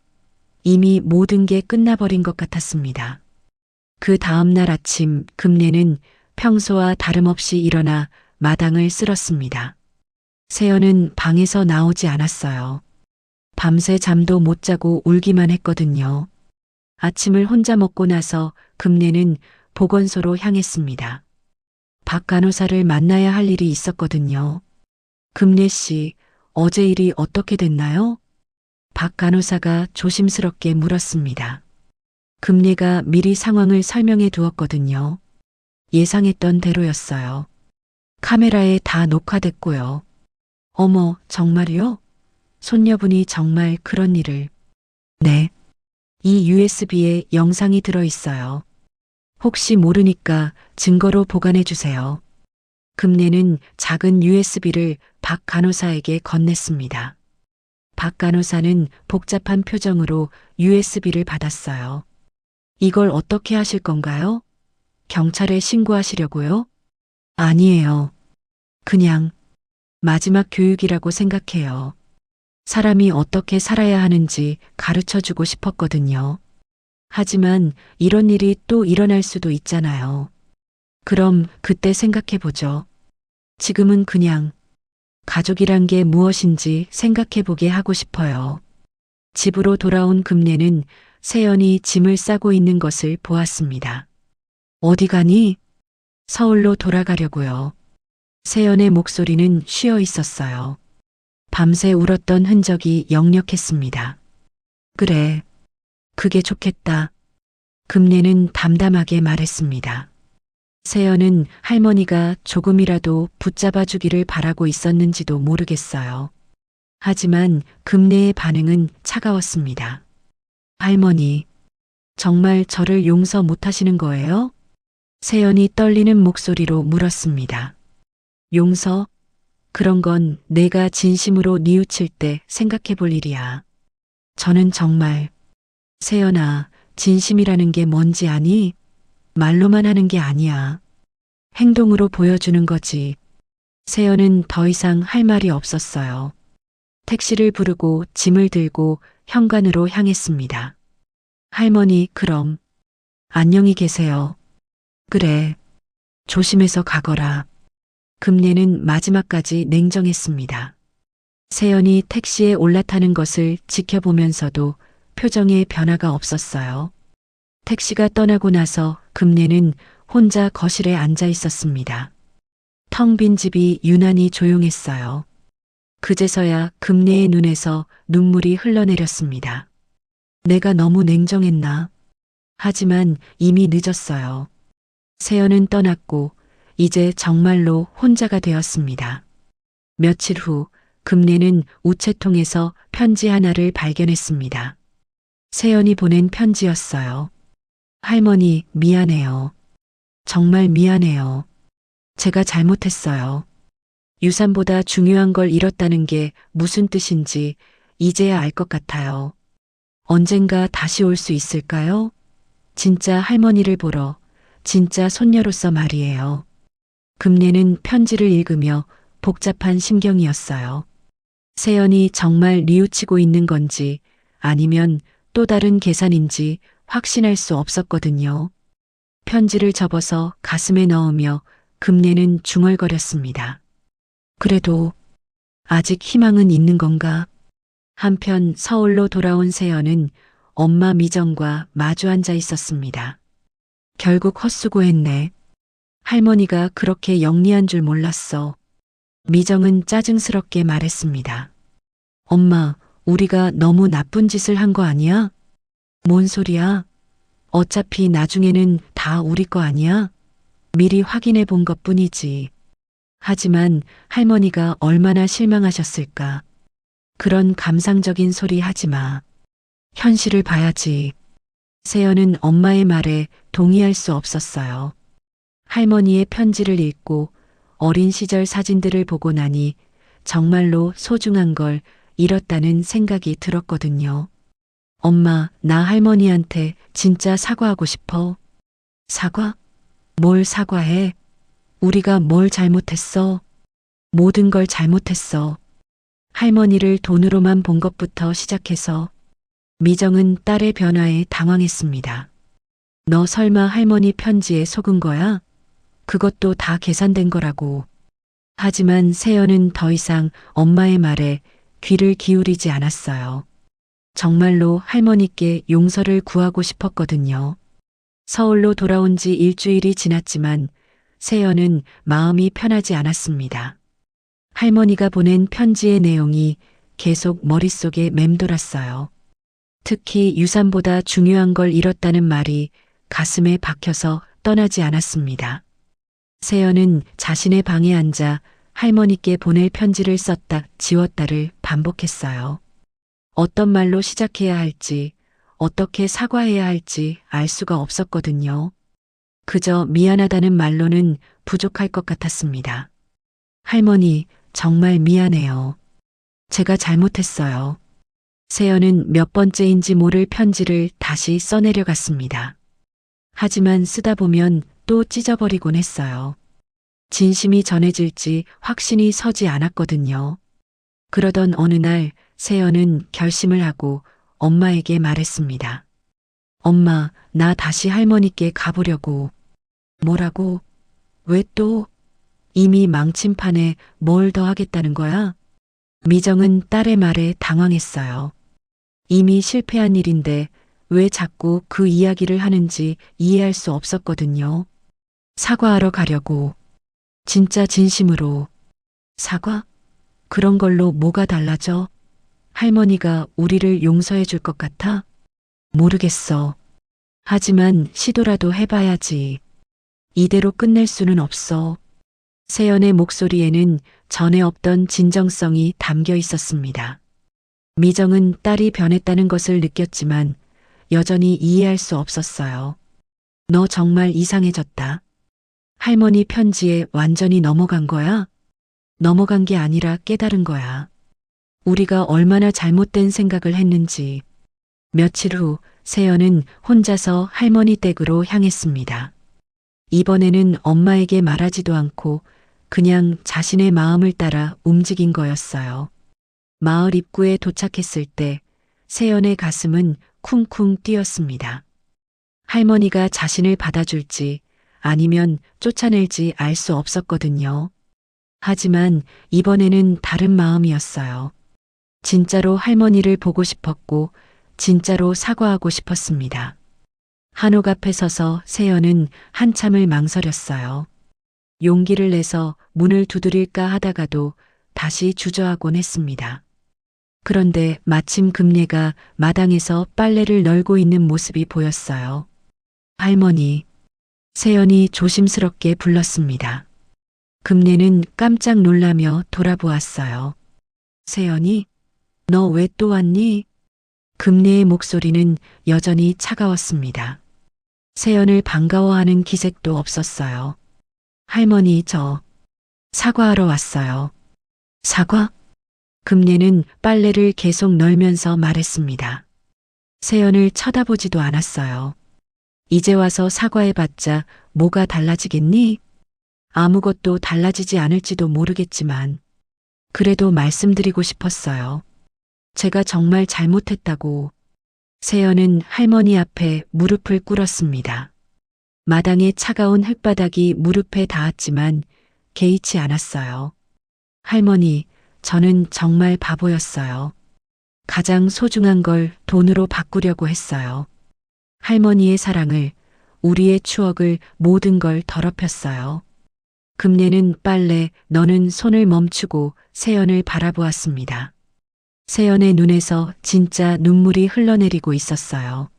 이미 모든 게 끝나버린 것 같았습니다. 그 다음 날 아침 금례는 평소와 다름없이 일어나 마당을 쓸었습니다. 세연은 방에서 나오지 않았어요. 밤새 잠도 못 자고 울기만 했거든요. 아침을 혼자 먹고 나서 금례는 보건소로 향했습니다. 박 간호사를 만나야 할 일이 있었거든요. 금례 씨, 어제 일이 어떻게 됐나요? 박 간호사가 조심스럽게 물었습니다. 금례가 미리 상황을 설명해 두었거든요. 예상했던 대로였어요. 카메라에 다 녹화됐고요. 어머, 정말요? 손녀분이 정말 그런 일을. 네. 이 USB에 영상이 들어있어요. 혹시 모르니까 증거로 보관해 주세요. 금례는 작은 USB를 박 간호사에게 건넸습니다. 박 간호사는 복잡한 표정으로 USB를 받았어요. 이걸 어떻게 하실 건가요? 경찰에 신고하시려고요? 아니에요. 그냥 마지막 교육이라고 생각해요. 사람이 어떻게 살아야 하는지 가르쳐 주고 싶었거든요. 하지만 이런 일이 또 일어날 수도 있잖아요. 그럼 그때 생각해 보죠. 지금은 그냥 가족이란 게 무엇인지 생각해 보게 하고 싶어요. 집으로 돌아온 금례는 세연이 짐을 싸고 있는 것을 보았습니다. 어디 가니? 서울로 돌아가려고요. 세연의 목소리는 쉬어 있었어요. 밤새 울었던 흔적이 역력했습니다. 그래, 그게 좋겠다. 금례는 담담하게 말했습니다. 세연은 할머니가 조금이라도 붙잡아 주기를 바라고 있었는지도 모르겠어요. 하지만 금례의 반응은 차가웠습니다. 할머니, 정말 저를 용서 못 하시는 거예요? 세연이 떨리는 목소리로 물었습니다. 용서? 그런 건 내가 진심으로 뉘우칠 때 생각해 볼 일이야. 저는 정말, 세연아, 진심이라는 게 뭔지 아니? 말로만 하는 게 아니야. 행동으로 보여주는 거지. 세연은 더 이상 할 말이 없었어요. 택시를 부르고 짐을 들고 현관으로 향했습니다. 할머니, 그럼. 안녕히 계세요. 그래. 조심해서 가거라. 금례는 마지막까지 냉정했습니다. 세연이 택시에 올라타는 것을 지켜보면서도 표정에 변화가 없었어요. 택시가 떠나고 나서 금례는 혼자 거실에 앉아 있었습니다. 텅 빈 집이 유난히 조용했어요. 그제서야 금례의 눈에서 눈물이 흘러내렸습니다. 내가 너무 냉정했나? 하지만 이미 늦었어요. 세연은 떠났고 이제 정말로 혼자가 되었습니다. 며칠 후 금례는 우체통에서 편지 하나를 발견했습니다. 세연이 보낸 편지였어요. 할머니, 미안해요. 정말 미안해요. 제가 잘못했어요. 유산보다 중요한 걸 잃었다는 게 무슨 뜻인지 이제야 알 것 같아요. 언젠가 다시 올 수 있을까요? 진짜 할머니를 보러, 진짜 손녀로서 말이에요. 금례는 편지를 읽으며 복잡한 심경이었어요. 세연이 정말 뉘우치고 있는 건지 아니면 또 다른 계산인지 확신할 수 없었거든요. 편지를 접어서 가슴에 넣으며 금례는 중얼거렸습니다. 그래도 아직 희망은 있는 건가? 한편 서울로 돌아온 세연은 엄마 미정과 마주 앉아 있었습니다. 결국 헛수고했네. 할머니가 그렇게 영리한 줄 몰랐어. 미정은 짜증스럽게 말했습니다. 엄마, 우리가 너무 나쁜 짓을 한 거 아니야? 뭔 소리야? 어차피 나중에는 다 우리 거 아니야? 미리 확인해 본 것 뿐이지. 하지만 할머니가 얼마나 실망하셨을까. 그런 감상적인 소리 하지 마. 현실을 봐야지. 세연은 엄마의 말에 동의할 수 없었어요. 할머니의 편지를 읽고 어린 시절 사진들을 보고 나니 정말로 소중한 걸 잃었다는 생각이 들었거든요. 엄마, 나 할머니한테 진짜 사과하고 싶어. 사과? 뭘 사과해? 우리가 뭘 잘못했어? 모든 걸 잘못했어. 할머니를 돈으로만 본 것부터 시작해서 미정은 딸의 변화에 당황했습니다. 너 설마 할머니 편지에 속은 거야? 그것도 다 계산된 거라고. 하지만 세연은 더 이상 엄마의 말에 귀를 기울이지 않았어요. 정말로 할머니께 용서를 구하고 싶었거든요. 서울로 돌아온 지 일주일이 지났지만 세연은 마음이 편하지 않았습니다. 할머니가 보낸 편지의 내용이 계속 머릿속에 맴돌았어요. 특히 유산보다 중요한 걸 잃었다는 말이 가슴에 박혀서 떠나지 않았습니다. 세연은 자신의 방에 앉아 할머니께 보낼 편지를 썼다 지웠다를 반복했어요. 어떤 말로 시작해야 할지, 어떻게 사과해야 할지 알 수가 없었거든요. 그저 미안하다는 말로는 부족할 것 같았습니다. 할머니, 정말 미안해요. 제가 잘못했어요. 세연은 몇 번째인지 모를 편지를 다시 써내려갔습니다. 하지만 쓰다 보면 또 찢어버리곤 했어요. 진심이 전해질지 확신이 서지 않았거든요. 그러던 어느 날 세연은 결심을 하고 엄마에게 말했습니다. 엄마, 나 다시 할머니께 가보려고. 뭐라고? 왜 또? 이미 망친 판에 뭘 더 하겠다는 거야? 미정은 딸의 말에 당황했어요. 이미 실패한 일인데 왜 자꾸 그 이야기를 하는지 이해할 수 없었거든요. 사과하러 가려고. 진짜 진심으로. 사과? 그런 걸로 뭐가 달라져? 할머니가 우리를 용서해 줄 것 같아? 모르겠어. 하지만 시도라도 해봐야지. 이대로 끝낼 수는 없어. 세연의 목소리에는 전에 없던 진정성이 담겨 있었습니다. 미정은 딸이 변했다는 것을 느꼈지만 여전히 이해할 수 없었어요. 너 정말 이상해졌다. 할머니 편지에 완전히 넘어간 거야? 넘어간 게 아니라 깨달은 거야. 우리가 얼마나 잘못된 생각을 했는지. 며칠 후 세연은 혼자서 할머니 댁으로 향했습니다. 이번에는 엄마에게 말하지도 않고 그냥 자신의 마음을 따라 움직인 거였어요. 마을 입구에 도착했을 때 세연의 가슴은 쿵쿵 뛰었습니다. 할머니가 자신을 받아줄지 아니면 쫓아낼지 알 수 없었거든요. 하지만 이번에는 다른 마음이었어요. 진짜로 할머니를 보고 싶었고 진짜로 사과하고 싶었습니다. 한옥 앞에 서서 세연은 한참을 망설였어요. 용기를 내서 문을 두드릴까 하다가도 다시 주저하곤 했습니다. 그런데 마침 금례가 마당에서 빨래를 널고 있는 모습이 보였어요. 할머니, 세연이 조심스럽게 불렀습니다. 금례는 깜짝 놀라며 돌아보았어요. 세연이, 너 왜 또 왔니? 금례의 목소리는 여전히 차가웠습니다. 세연을 반가워하는 기색도 없었어요. 할머니, 저 사과하러 왔어요. 사과? 금례는 빨래를 계속 널면서 말했습니다. 세연을 쳐다보지도 않았어요. 이제 와서 사과해봤자 뭐가 달라지겠니? 아무것도 달라지지 않을지도 모르겠지만 그래도 말씀드리고 싶었어요. 제가 정말 잘못했다고. 세연은 할머니 앞에 무릎을 꿇었습니다. 마당에 차가운 흙바닥이 무릎에 닿았지만 개의치 않았어요. 할머니, 저는 정말 바보였어요. 가장 소중한 걸 돈으로 바꾸려고 했어요. 할머니의 사랑을, 우리의 추억을, 모든 걸 더럽혔어요. 금례는 빨래 너는 손을 멈추고 세연을 바라보았습니다. 세연의 눈에서 진짜 눈물이 흘러내리고 있었어요.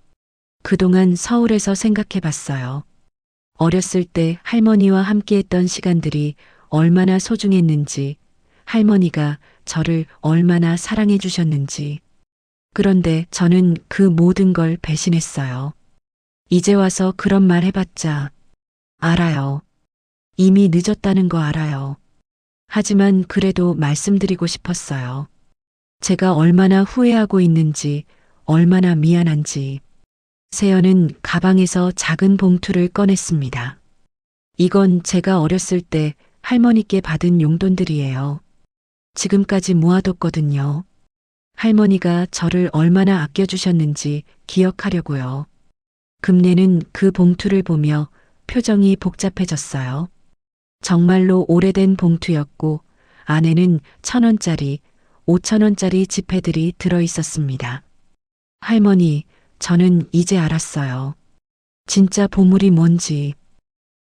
그동안 서울에서 생각해 봤어요. 어렸을 때 할머니와 함께했던 시간들이 얼마나 소중했는지, 할머니가 저를 얼마나 사랑해 주셨는지. 그런데 저는 그 모든 걸 배신했어요. 이제 와서 그런 말 해봤자 알아요. 이미 늦었다는 거 알아요. 하지만 그래도 말씀드리고 싶었어요. 제가 얼마나 후회하고 있는지, 얼마나 미안한지. 세연은 가방에서 작은 봉투를 꺼냈습니다. 이건 제가 어렸을 때 할머니께 받은 용돈들이에요. 지금까지 모아뒀거든요. 할머니가 저를 얼마나 아껴주셨는지 기억하려고요. 금례는 그 봉투를 보며 표정이 복잡해졌어요. 정말로 오래된 봉투였고 안에는 1,000원짜리, 5,000원짜리 지폐들이 들어 있었습니다. 할머니, 저는 이제 알았어요. 진짜 보물이 뭔지.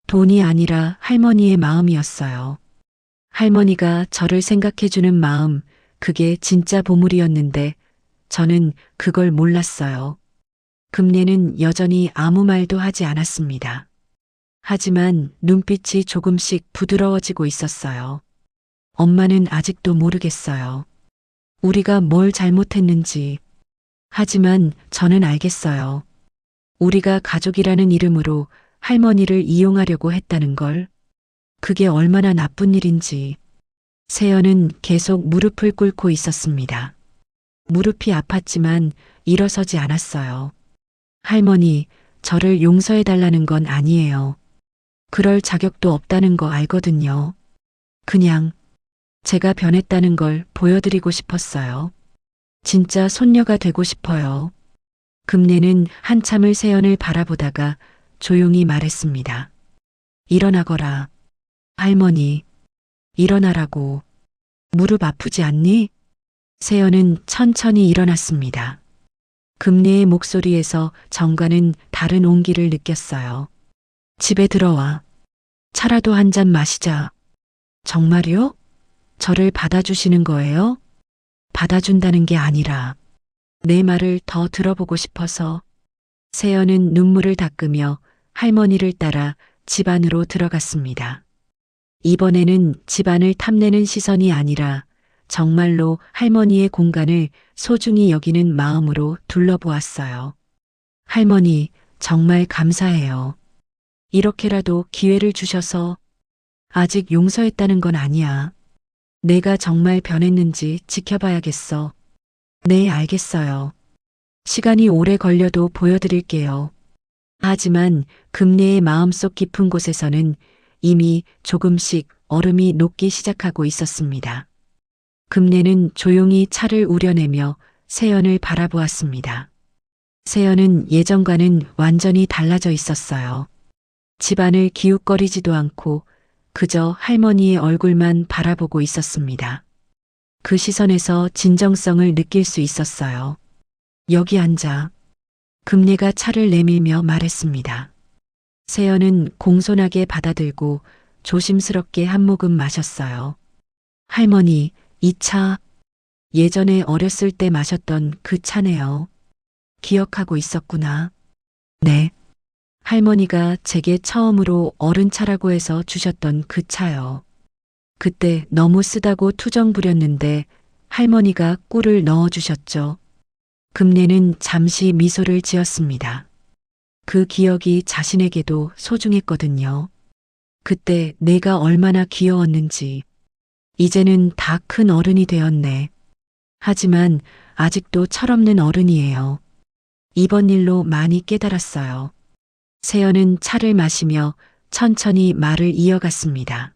돈이 아니라 할머니의 마음이었어요. 할머니가 저를 생각해주는 마음, 그게 진짜 보물이었는데 저는 그걸 몰랐어요. 금례는 여전히 아무 말도 하지 않았습니다. 하지만 눈빛이 조금씩 부드러워지고 있었어요. 엄마는 아직도 모르겠어요. 우리가 뭘 잘못했는지. 하지만 저는 알겠어요. 우리가 가족이라는 이름으로 할머니를 이용하려고 했다는 걸. 그게 얼마나 나쁜 일인지. 세연은 계속 무릎을 꿇고 있었습니다. 무릎이 아팠지만 일어서지 않았어요. 할머니, 저를 용서해달라는 건 아니에요. 그럴 자격도 없다는 거 알거든요. 그냥 제가 변했다는 걸 보여드리고 싶었어요. 진짜 손녀가 되고 싶어요. 금례는 한참을 세연을 바라보다가 조용히 말했습니다. 일어나거라. 할머니, 일어나라고. 무릎 아프지 않니? 세연은 천천히 일어났습니다. 금례의 목소리에서 정과는 다른 온기를 느꼈어요. 집에 들어와. 차라도 한 잔 마시자. 정말요? 저를 받아주시는 거예요? 받아준다는 게 아니라 내 말을 더 들어보고 싶어서. 세연은 눈물을 닦으며 할머니를 따라 집 안으로 들어갔습니다. 이번에는 집안을 탐내는 시선이 아니라 정말로 할머니의 공간을 소중히 여기는 마음으로 둘러보았어요. 할머니, 정말 감사해요. 이렇게라도 기회를 주셔서. 아직 용서했다는 건 아니야. 내가 정말 변했는지 지켜봐야겠어. 네, 알겠어요. 시간이 오래 걸려도 보여드릴게요. 하지만 금례의 마음속 깊은 곳에서는 이미 조금씩 얼음이 녹기 시작하고 있었습니다. 금례는 조용히 차를 우려내며 세연을 바라보았습니다. 세연은 예전과는 완전히 달라져 있었어요. 집안을 기웃거리지도 않고 그저 할머니의 얼굴만 바라보고 있었습니다. 그 시선에서 진정성을 느낄 수 있었어요. 여기 앉아. 금례가 차를 내밀며 말했습니다. 세연은 공손하게 받아들고 조심스럽게 한 모금 마셨어요. 할머니, 이 차, 예전에 어렸을 때 마셨던 그 차네요. 기억하고 있었구나. 네. 할머니가 제게 처음으로 어른차라고 해서 주셨던 그 차요. 그때 너무 쓰다고 투정 부렸는데 할머니가 꿀을 넣어주셨죠. 금례는 잠시 미소를 지었습니다. 그 기억이 자신에게도 소중했거든요. 그때 내가 얼마나 귀여웠는지. 이제는 다 큰 어른이 되었네. 하지만 아직도 철없는 어른이에요. 이번 일로 많이 깨달았어요. 세연은 차를 마시며 천천히 말을 이어갔습니다.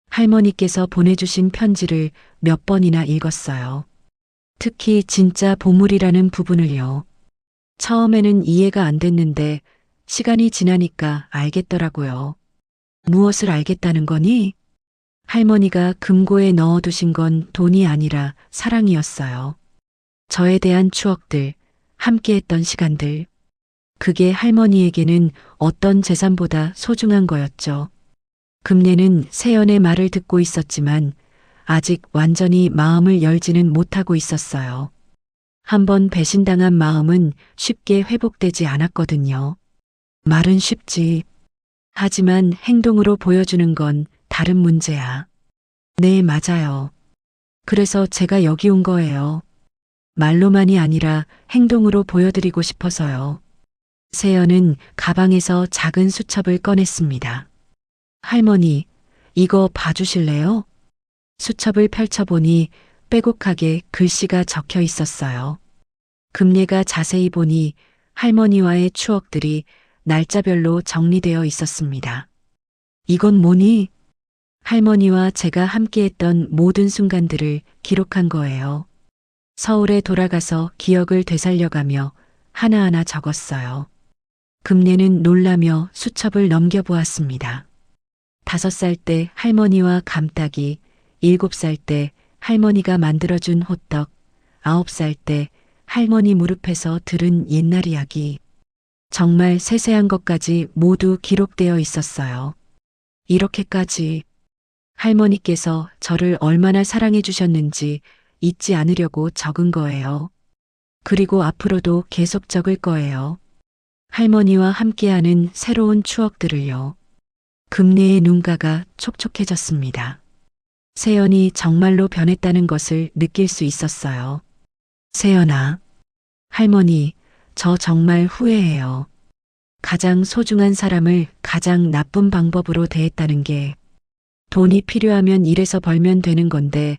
할머니께서 보내주신 편지를 몇 번이나 읽었어요. 특히 진짜 보물이라는 부분을요. 처음에는 이해가 안 됐는데 시간이 지나니까 알겠더라고요. 무엇을 알겠다는 거니? 할머니가 금고에 넣어두신 건 돈이 아니라 사랑이었어요. 저에 대한 추억들, 함께했던 시간들. 그게 할머니에게는 어떤 재산보다 소중한 거였죠. 금례는 세연의 말을 듣고 있었지만 아직 완전히 마음을 열지는 못하고 있었어요. 한번 배신당한 마음은 쉽게 회복되지 않았거든요. 말은 쉽지. 하지만 행동으로 보여주는 건 다른 문제야. 네, 맞아요. 그래서 제가 여기 온 거예요. 말로만이 아니라 행동으로 보여드리고 싶어서요. 세연은 가방에서 작은 수첩을 꺼냈습니다. 할머니, 이거 봐주실래요? 수첩을 펼쳐보니 빼곡하게 글씨가 적혀 있었어요. 금례가 자세히 보니 할머니와의 추억들이 날짜별로 정리되어 있었습니다. 이건 뭐니? 할머니와 제가 함께했던 모든 순간들을 기록한 거예요. 서울에 돌아가서 기억을 되살려가며 하나하나 적었어요. 금례는 놀라며 수첩을 넘겨보았습니다. 5살 때 할머니와 감따기, 7살 때 할머니가 만들어준 호떡, 9살 때 할머니 무릎에서 들은 옛날 이야기. 정말 세세한 것까지 모두 기록되어 있었어요. 이렇게까지 할머니께서 저를 얼마나 사랑해 주셨는지 잊지 않으려고 적은 거예요. 그리고 앞으로도 계속 적을 거예요. 할머니와 함께하는 새로운 추억들을요. 금례의 눈가가 촉촉해졌습니다. 세연이 정말로 변했다는 것을 느낄 수 있었어요. 세연아, 할머니, 저 정말 후회해요. 가장 소중한 사람을 가장 나쁜 방법으로 대했다는 게 돈이 필요하면 일해서 벌면 되는 건데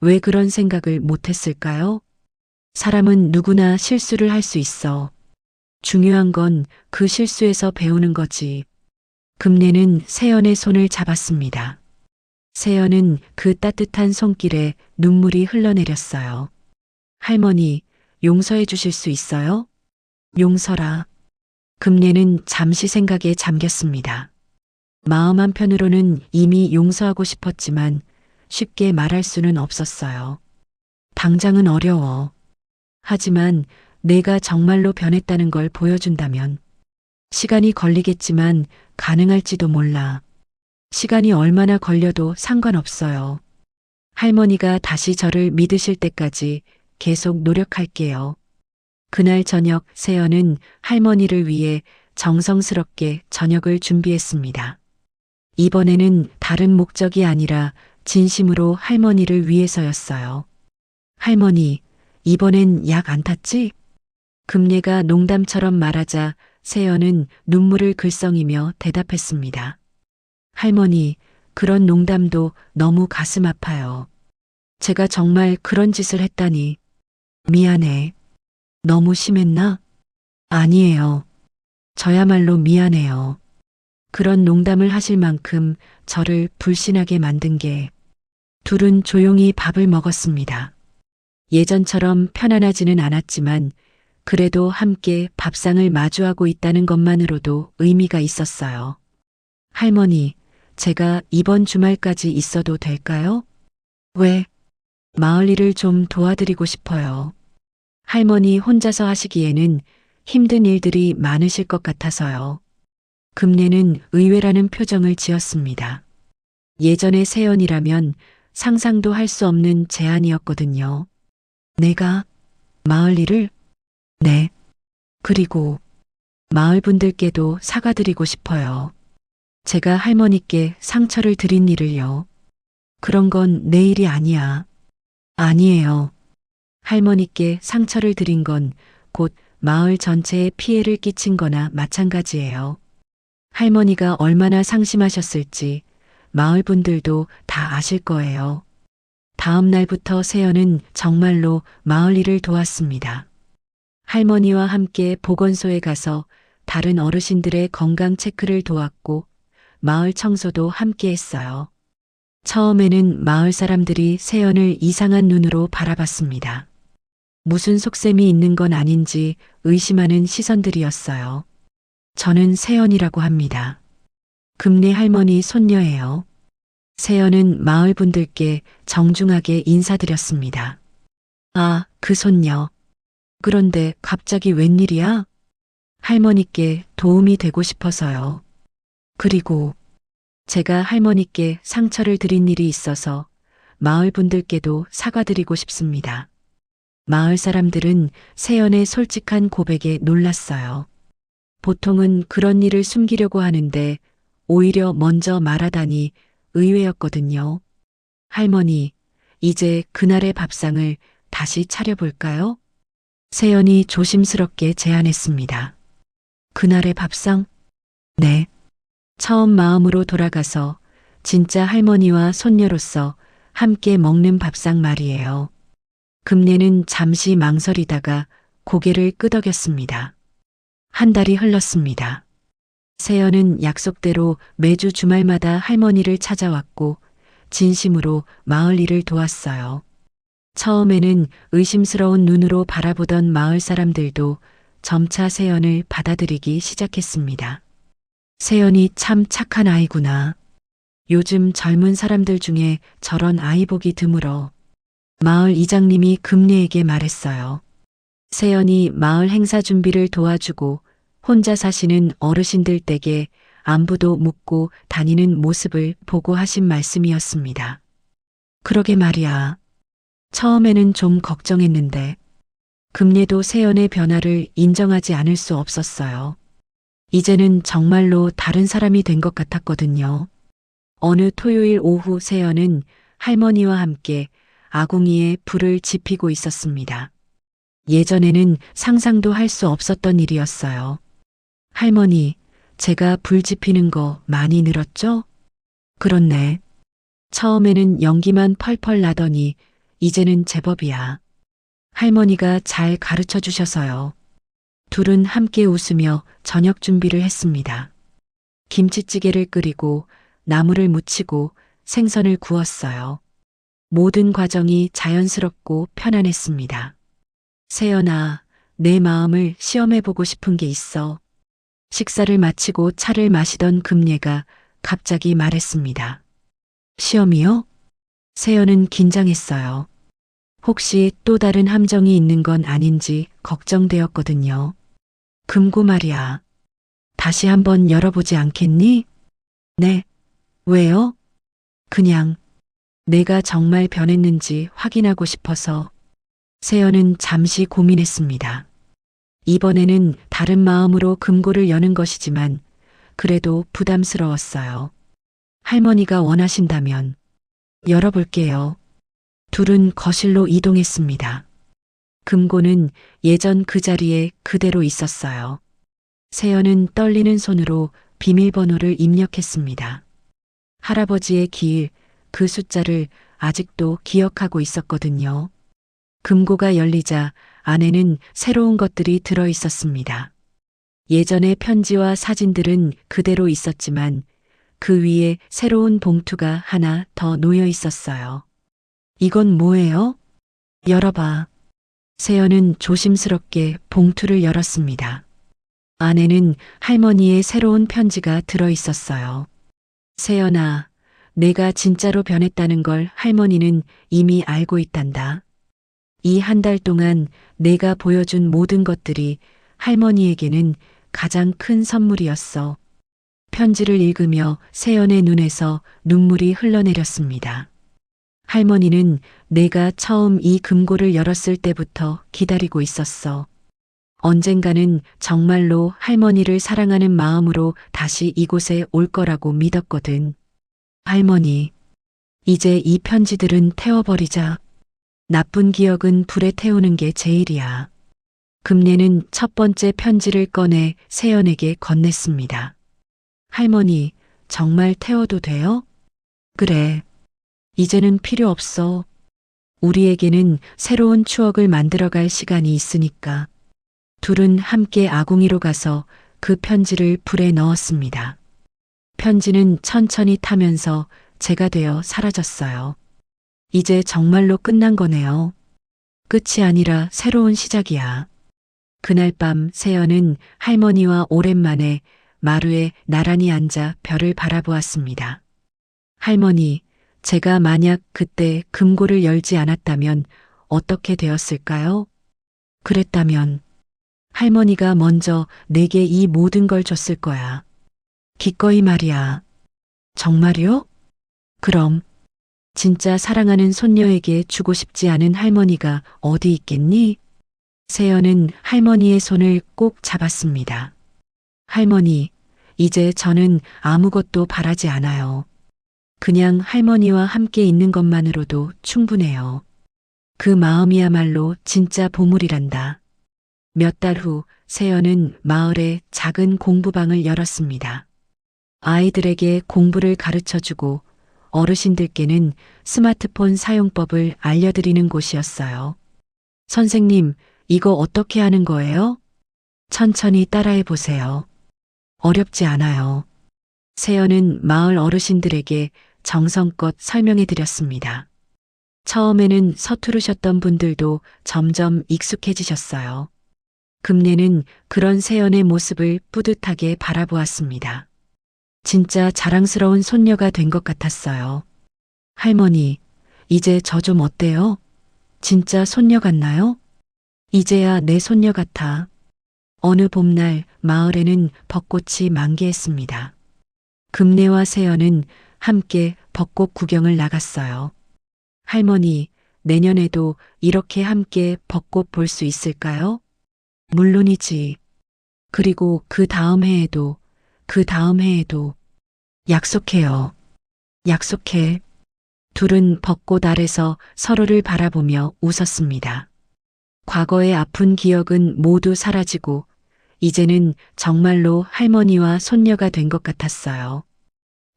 왜 그런 생각을 못했을까요? 사람은 누구나 실수를 할 수 있어. 중요한 건 그 실수에서 배우는 거지. 금례는 세연의 손을 잡았습니다. 세연은 그 따뜻한 손길에 눈물이 흘러내렸어요. 할머니, 용서해 주실 수 있어요? 용서라. 금례는 잠시 생각에 잠겼습니다. 마음 한편으로는 이미 용서하고 싶었지만 쉽게 말할 수는 없었어요. 당장은 어려워. 하지만 내가 정말로 변했다는 걸 보여준다면 시간이 걸리겠지만 가능할지도 몰라. 시간이 얼마나 걸려도 상관없어요. 할머니가 다시 저를 믿으실 때까지 계속 노력할게요. 그날 저녁 세연은 할머니를 위해 정성스럽게 저녁을 준비했습니다. 이번에는 다른 목적이 아니라 진심으로 할머니를 위해서였어요. 할머니, 이번엔 약 안 탔지? 금례가 농담처럼 말하자 세연은 눈물을 글썽이며 대답했습니다. 할머니, 그런 농담도 너무 가슴 아파요. 제가 정말 그런 짓을 했다니. 미안해. 너무 심했나? 아니에요. 저야말로 미안해요. 그런 농담을 하실 만큼 저를 불신하게 만든 게. 둘은 조용히 밥을 먹었습니다. 예전처럼 편안하지는 않았지만 그래도 함께 밥상을 마주하고 있다는 것만으로도 의미가 있었어요. 할머니, 제가 이번 주말까지 있어도 될까요? 왜? 마을 일을 좀 도와드리고 싶어요. 할머니 혼자서 하시기에는 힘든 일들이 많으실 것 같아서요. 금내는 의외라는 표정을 지었습니다. 예전의 세연이라면 상상도 할 수 없는 제안이었거든요. 내가 마을 일을? 네. 그리고 마을 분들께도 사과드리고 싶어요. 제가 할머니께 상처를 드린 일을요. 그런 건 내 일이 아니야. 아니에요. 할머니께 상처를 드린 건 곧 마을 전체에 피해를 끼친 거나 마찬가지예요. 할머니가 얼마나 상심하셨을지 마을 분들도 다 아실 거예요. 다음 날부터 세연은 정말로 마을 일을 도왔습니다. 할머니와 함께 보건소에 가서 다른 어르신들의 건강 체크를 도왔고 마을 청소도 함께 했어요. 처음에는 마을 사람들이 세연을 이상한 눈으로 바라봤습니다. 무슨 속셈이 있는 건 아닌지 의심하는 시선들이었어요. 저는 세연이라고 합니다. 금내 할머니 손녀예요. 세연은 마을 분들께 정중하게 인사드렸습니다. 아, 그 손녀. 그런데 갑자기 웬일이야? 할머니께 도움이 되고 싶어서요. 그리고 제가 할머니께 상처를 드린 일이 있어서 마을 분들께도 사과드리고 싶습니다. 마을 사람들은 세연의 솔직한 고백에 놀랐어요. 보통은 그런 일을 숨기려고 하는데 오히려 먼저 말하다니 의외였거든요. 할머니, 이제 그날의 밥상을 다시 차려볼까요? 세연이 조심스럽게 제안했습니다. 그날의 밥상? 네. 처음 마음으로 돌아가서 진짜 할머니와 손녀로서 함께 먹는 밥상 말이에요. 금내는 잠시 망설이다가 고개를 끄덕였습니다. 한 달이 흘렀습니다. 세연은 약속대로 매주 주말마다 할머니를 찾아왔고 진심으로 마을 일을 도왔어요. 처음에는 의심스러운 눈으로 바라보던 마을 사람들도 점차 세연을 받아들이기 시작했습니다. 세연이 참 착한 아이구나. 요즘 젊은 사람들 중에 저런 아이 보기 드물어. 마을 이장님이 금내에게 말했어요. 세연이 마을 행사 준비를 도와주고 혼자 사시는 어르신들 댁에 안부도 묻고 다니는 모습을 보고 하신 말씀이었습니다. 그러게 말이야. 처음에는 좀 걱정했는데 금내도 세연의 변화를 인정하지 않을 수 없었어요. 이제는 정말로 다른 사람이 된 것 같았거든요. 어느 토요일 오후 세연은 할머니와 함께 아궁이에 불을 지피고 있었습니다. 예전에는 상상도 할 수 없었던 일이었어요. 할머니, 제가 불 지피는 거 많이 늘었죠? 그렇네. 처음에는 연기만 펄펄 나더니 이제는 제법이야. 할머니가 잘 가르쳐 주셔서요. 둘은 함께 웃으며 저녁 준비를 했습니다. 김치찌개를 끓이고 나물을 무치고 생선을 구웠어요. 모든 과정이 자연스럽고 편안했습니다. 세연아, 내 마음을 시험해보고 싶은 게 있어. 식사를 마치고 차를 마시던 금예가 갑자기 말했습니다. 시험이요? 세연은 긴장했어요. 혹시 또 다른 함정이 있는 건 아닌지 걱정되었거든요. 금고 말이야. 다시 한번 열어보지 않겠니? 네. 왜요? 그냥 내가 정말 변했는지 확인하고 싶어서. 세연은 잠시 고민했습니다. 이번에는 다른 마음으로 금고를 여는 것이지만 그래도 부담스러웠어요. 할머니가 원하신다면 열어볼게요. 둘은 거실로 이동했습니다. 금고는 예전 그 자리에 그대로 있었어요. 세연은 떨리는 손으로 비밀번호를 입력했습니다. 할아버지의 기일, 그 숫자를 아직도 기억하고 있었거든요. 금고가 열리자 안에는 새로운 것들이 들어 있었습니다. 예전의 편지와 사진들은 그대로 있었지만 그 위에 새로운 봉투가 하나 더 놓여 있었어요. 이건 뭐예요? 열어봐. 세연은 조심스럽게 봉투를 열었습니다. 안에는 할머니의 새로운 편지가 들어 있었어요. 세연아, 내가 진짜로 변했다는 걸 할머니는 이미 알고 있단다. 이 한 달 동안 내가 보여준 모든 것들이 할머니에게는 가장 큰 선물이었어. 편지를 읽으며 세연의 눈에서 눈물이 흘러내렸습니다. 할머니는 내가 처음 이 금고를 열었을 때부터 기다리고 있었어. 언젠가는 정말로 할머니를 사랑하는 마음으로 다시 이곳에 올 거라고 믿었거든. 할머니, 이제 이 편지들은 태워버리자. 나쁜 기억은 불에 태우는 게 제일이야. 금내는 첫 번째 편지를 꺼내 세연에게 건넸습니다. 할머니, 정말 태워도 돼요? 그래. 이제는 필요 없어. 우리에게는 새로운 추억을 만들어갈 시간이 있으니까. 둘은 함께 아궁이로 가서 그 편지를 불에 넣었습니다. 편지는 천천히 타면서 재가 되어 사라졌어요. 이제 정말로 끝난 거네요. 끝이 아니라 새로운 시작이야. 그날 밤 세연은 할머니와 오랜만에 마루에 나란히 앉아 별을 바라보았습니다. 할머니, 제가 만약 그때 금고를 열지 않았다면 어떻게 되었을까요? 그랬다면 할머니가 먼저 내게 이 모든 걸 줬을 거야. 기꺼이 말이야. 정말요? 그럼 진짜 사랑하는 손녀에게 주고 싶지 않은 할머니가 어디 있겠니? 세연은 할머니의 손을 꼭 잡았습니다. 할머니, 이제 저는 아무것도 바라지 않아요. 그냥 할머니와 함께 있는 것만으로도 충분해요. 그 마음이야말로 진짜 보물이란다. 몇 달 후 세연은 마을에 작은 공부방을 열었습니다. 아이들에게 공부를 가르쳐주고 어르신들께는 스마트폰 사용법을 알려드리는 곳이었어요. 선생님, 이거 어떻게 하는 거예요? 천천히 따라해 보세요. 어렵지 않아요. 세연은 마을 어르신들에게 정성껏 설명해 드렸습니다. 처음에는 서투르셨던 분들도 점점 익숙해지셨어요. 금내는 그런 세연의 모습을 뿌듯하게 바라보았습니다. 진짜 자랑스러운 손녀가 된 것 같았어요. 할머니, 이제 저 좀 어때요? 진짜 손녀 같나요? 이제야 내 손녀 같아. 어느 봄날 마을에는 벚꽃이 만개했습니다. 금내와 세연은 함께 벚꽃 구경을 나갔어요. 할머니, 내년에도 이렇게 함께 벚꽃 볼 수 있을까요? 물론이지. 그리고 그 다음 해에도, 그 다음 해에도. 약속해요. 약속해. 둘은 벚꽃 아래서 서로를 바라보며 웃었습니다. 과거의 아픈 기억은 모두 사라지고 이제는 정말로 할머니와 손녀가 된 것 같았어요.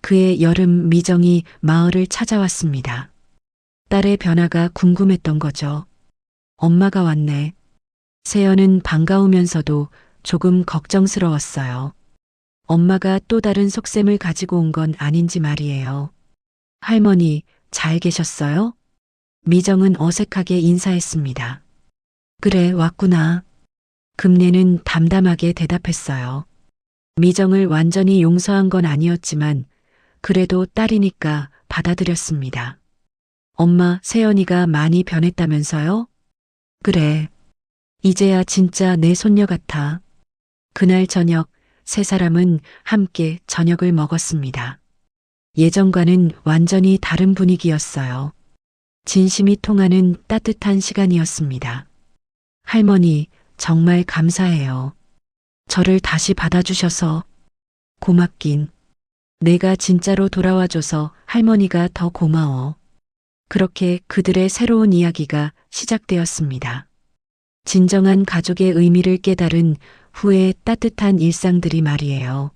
그의 여름 미정이 마을을 찾아왔습니다. 딸의 변화가 궁금했던 거죠. 엄마가 왔네. 세연은 반가우면서도 조금 걱정스러웠어요. 엄마가 또 다른 속셈을 가지고 온 건 아닌지 말이에요. 할머니, 잘 계셨어요? 미정은 어색하게 인사했습니다. 그래, 왔구나. 금내는 담담하게 대답했어요. 미정을 완전히 용서한 건 아니었지만 그래도 딸이니까 받아들였습니다. 엄마, 세연이가 많이 변했다면서요? 그래. 이제야 진짜 내 손녀 같아. 그날 저녁 세 사람은 함께 저녁을 먹었습니다. 예전과는 완전히 다른 분위기였어요. 진심이 통하는 따뜻한 시간이었습니다. 할머니, 정말 감사해요. 저를 다시 받아주셔서. 고맙긴. 내가 진짜로 돌아와줘서 할머니가 더 고마워. 그렇게 그들의 새로운 이야기가 시작되었습니다. 진정한 가족의 의미를 깨달은 후의 따뜻한 일상들이 말이에요.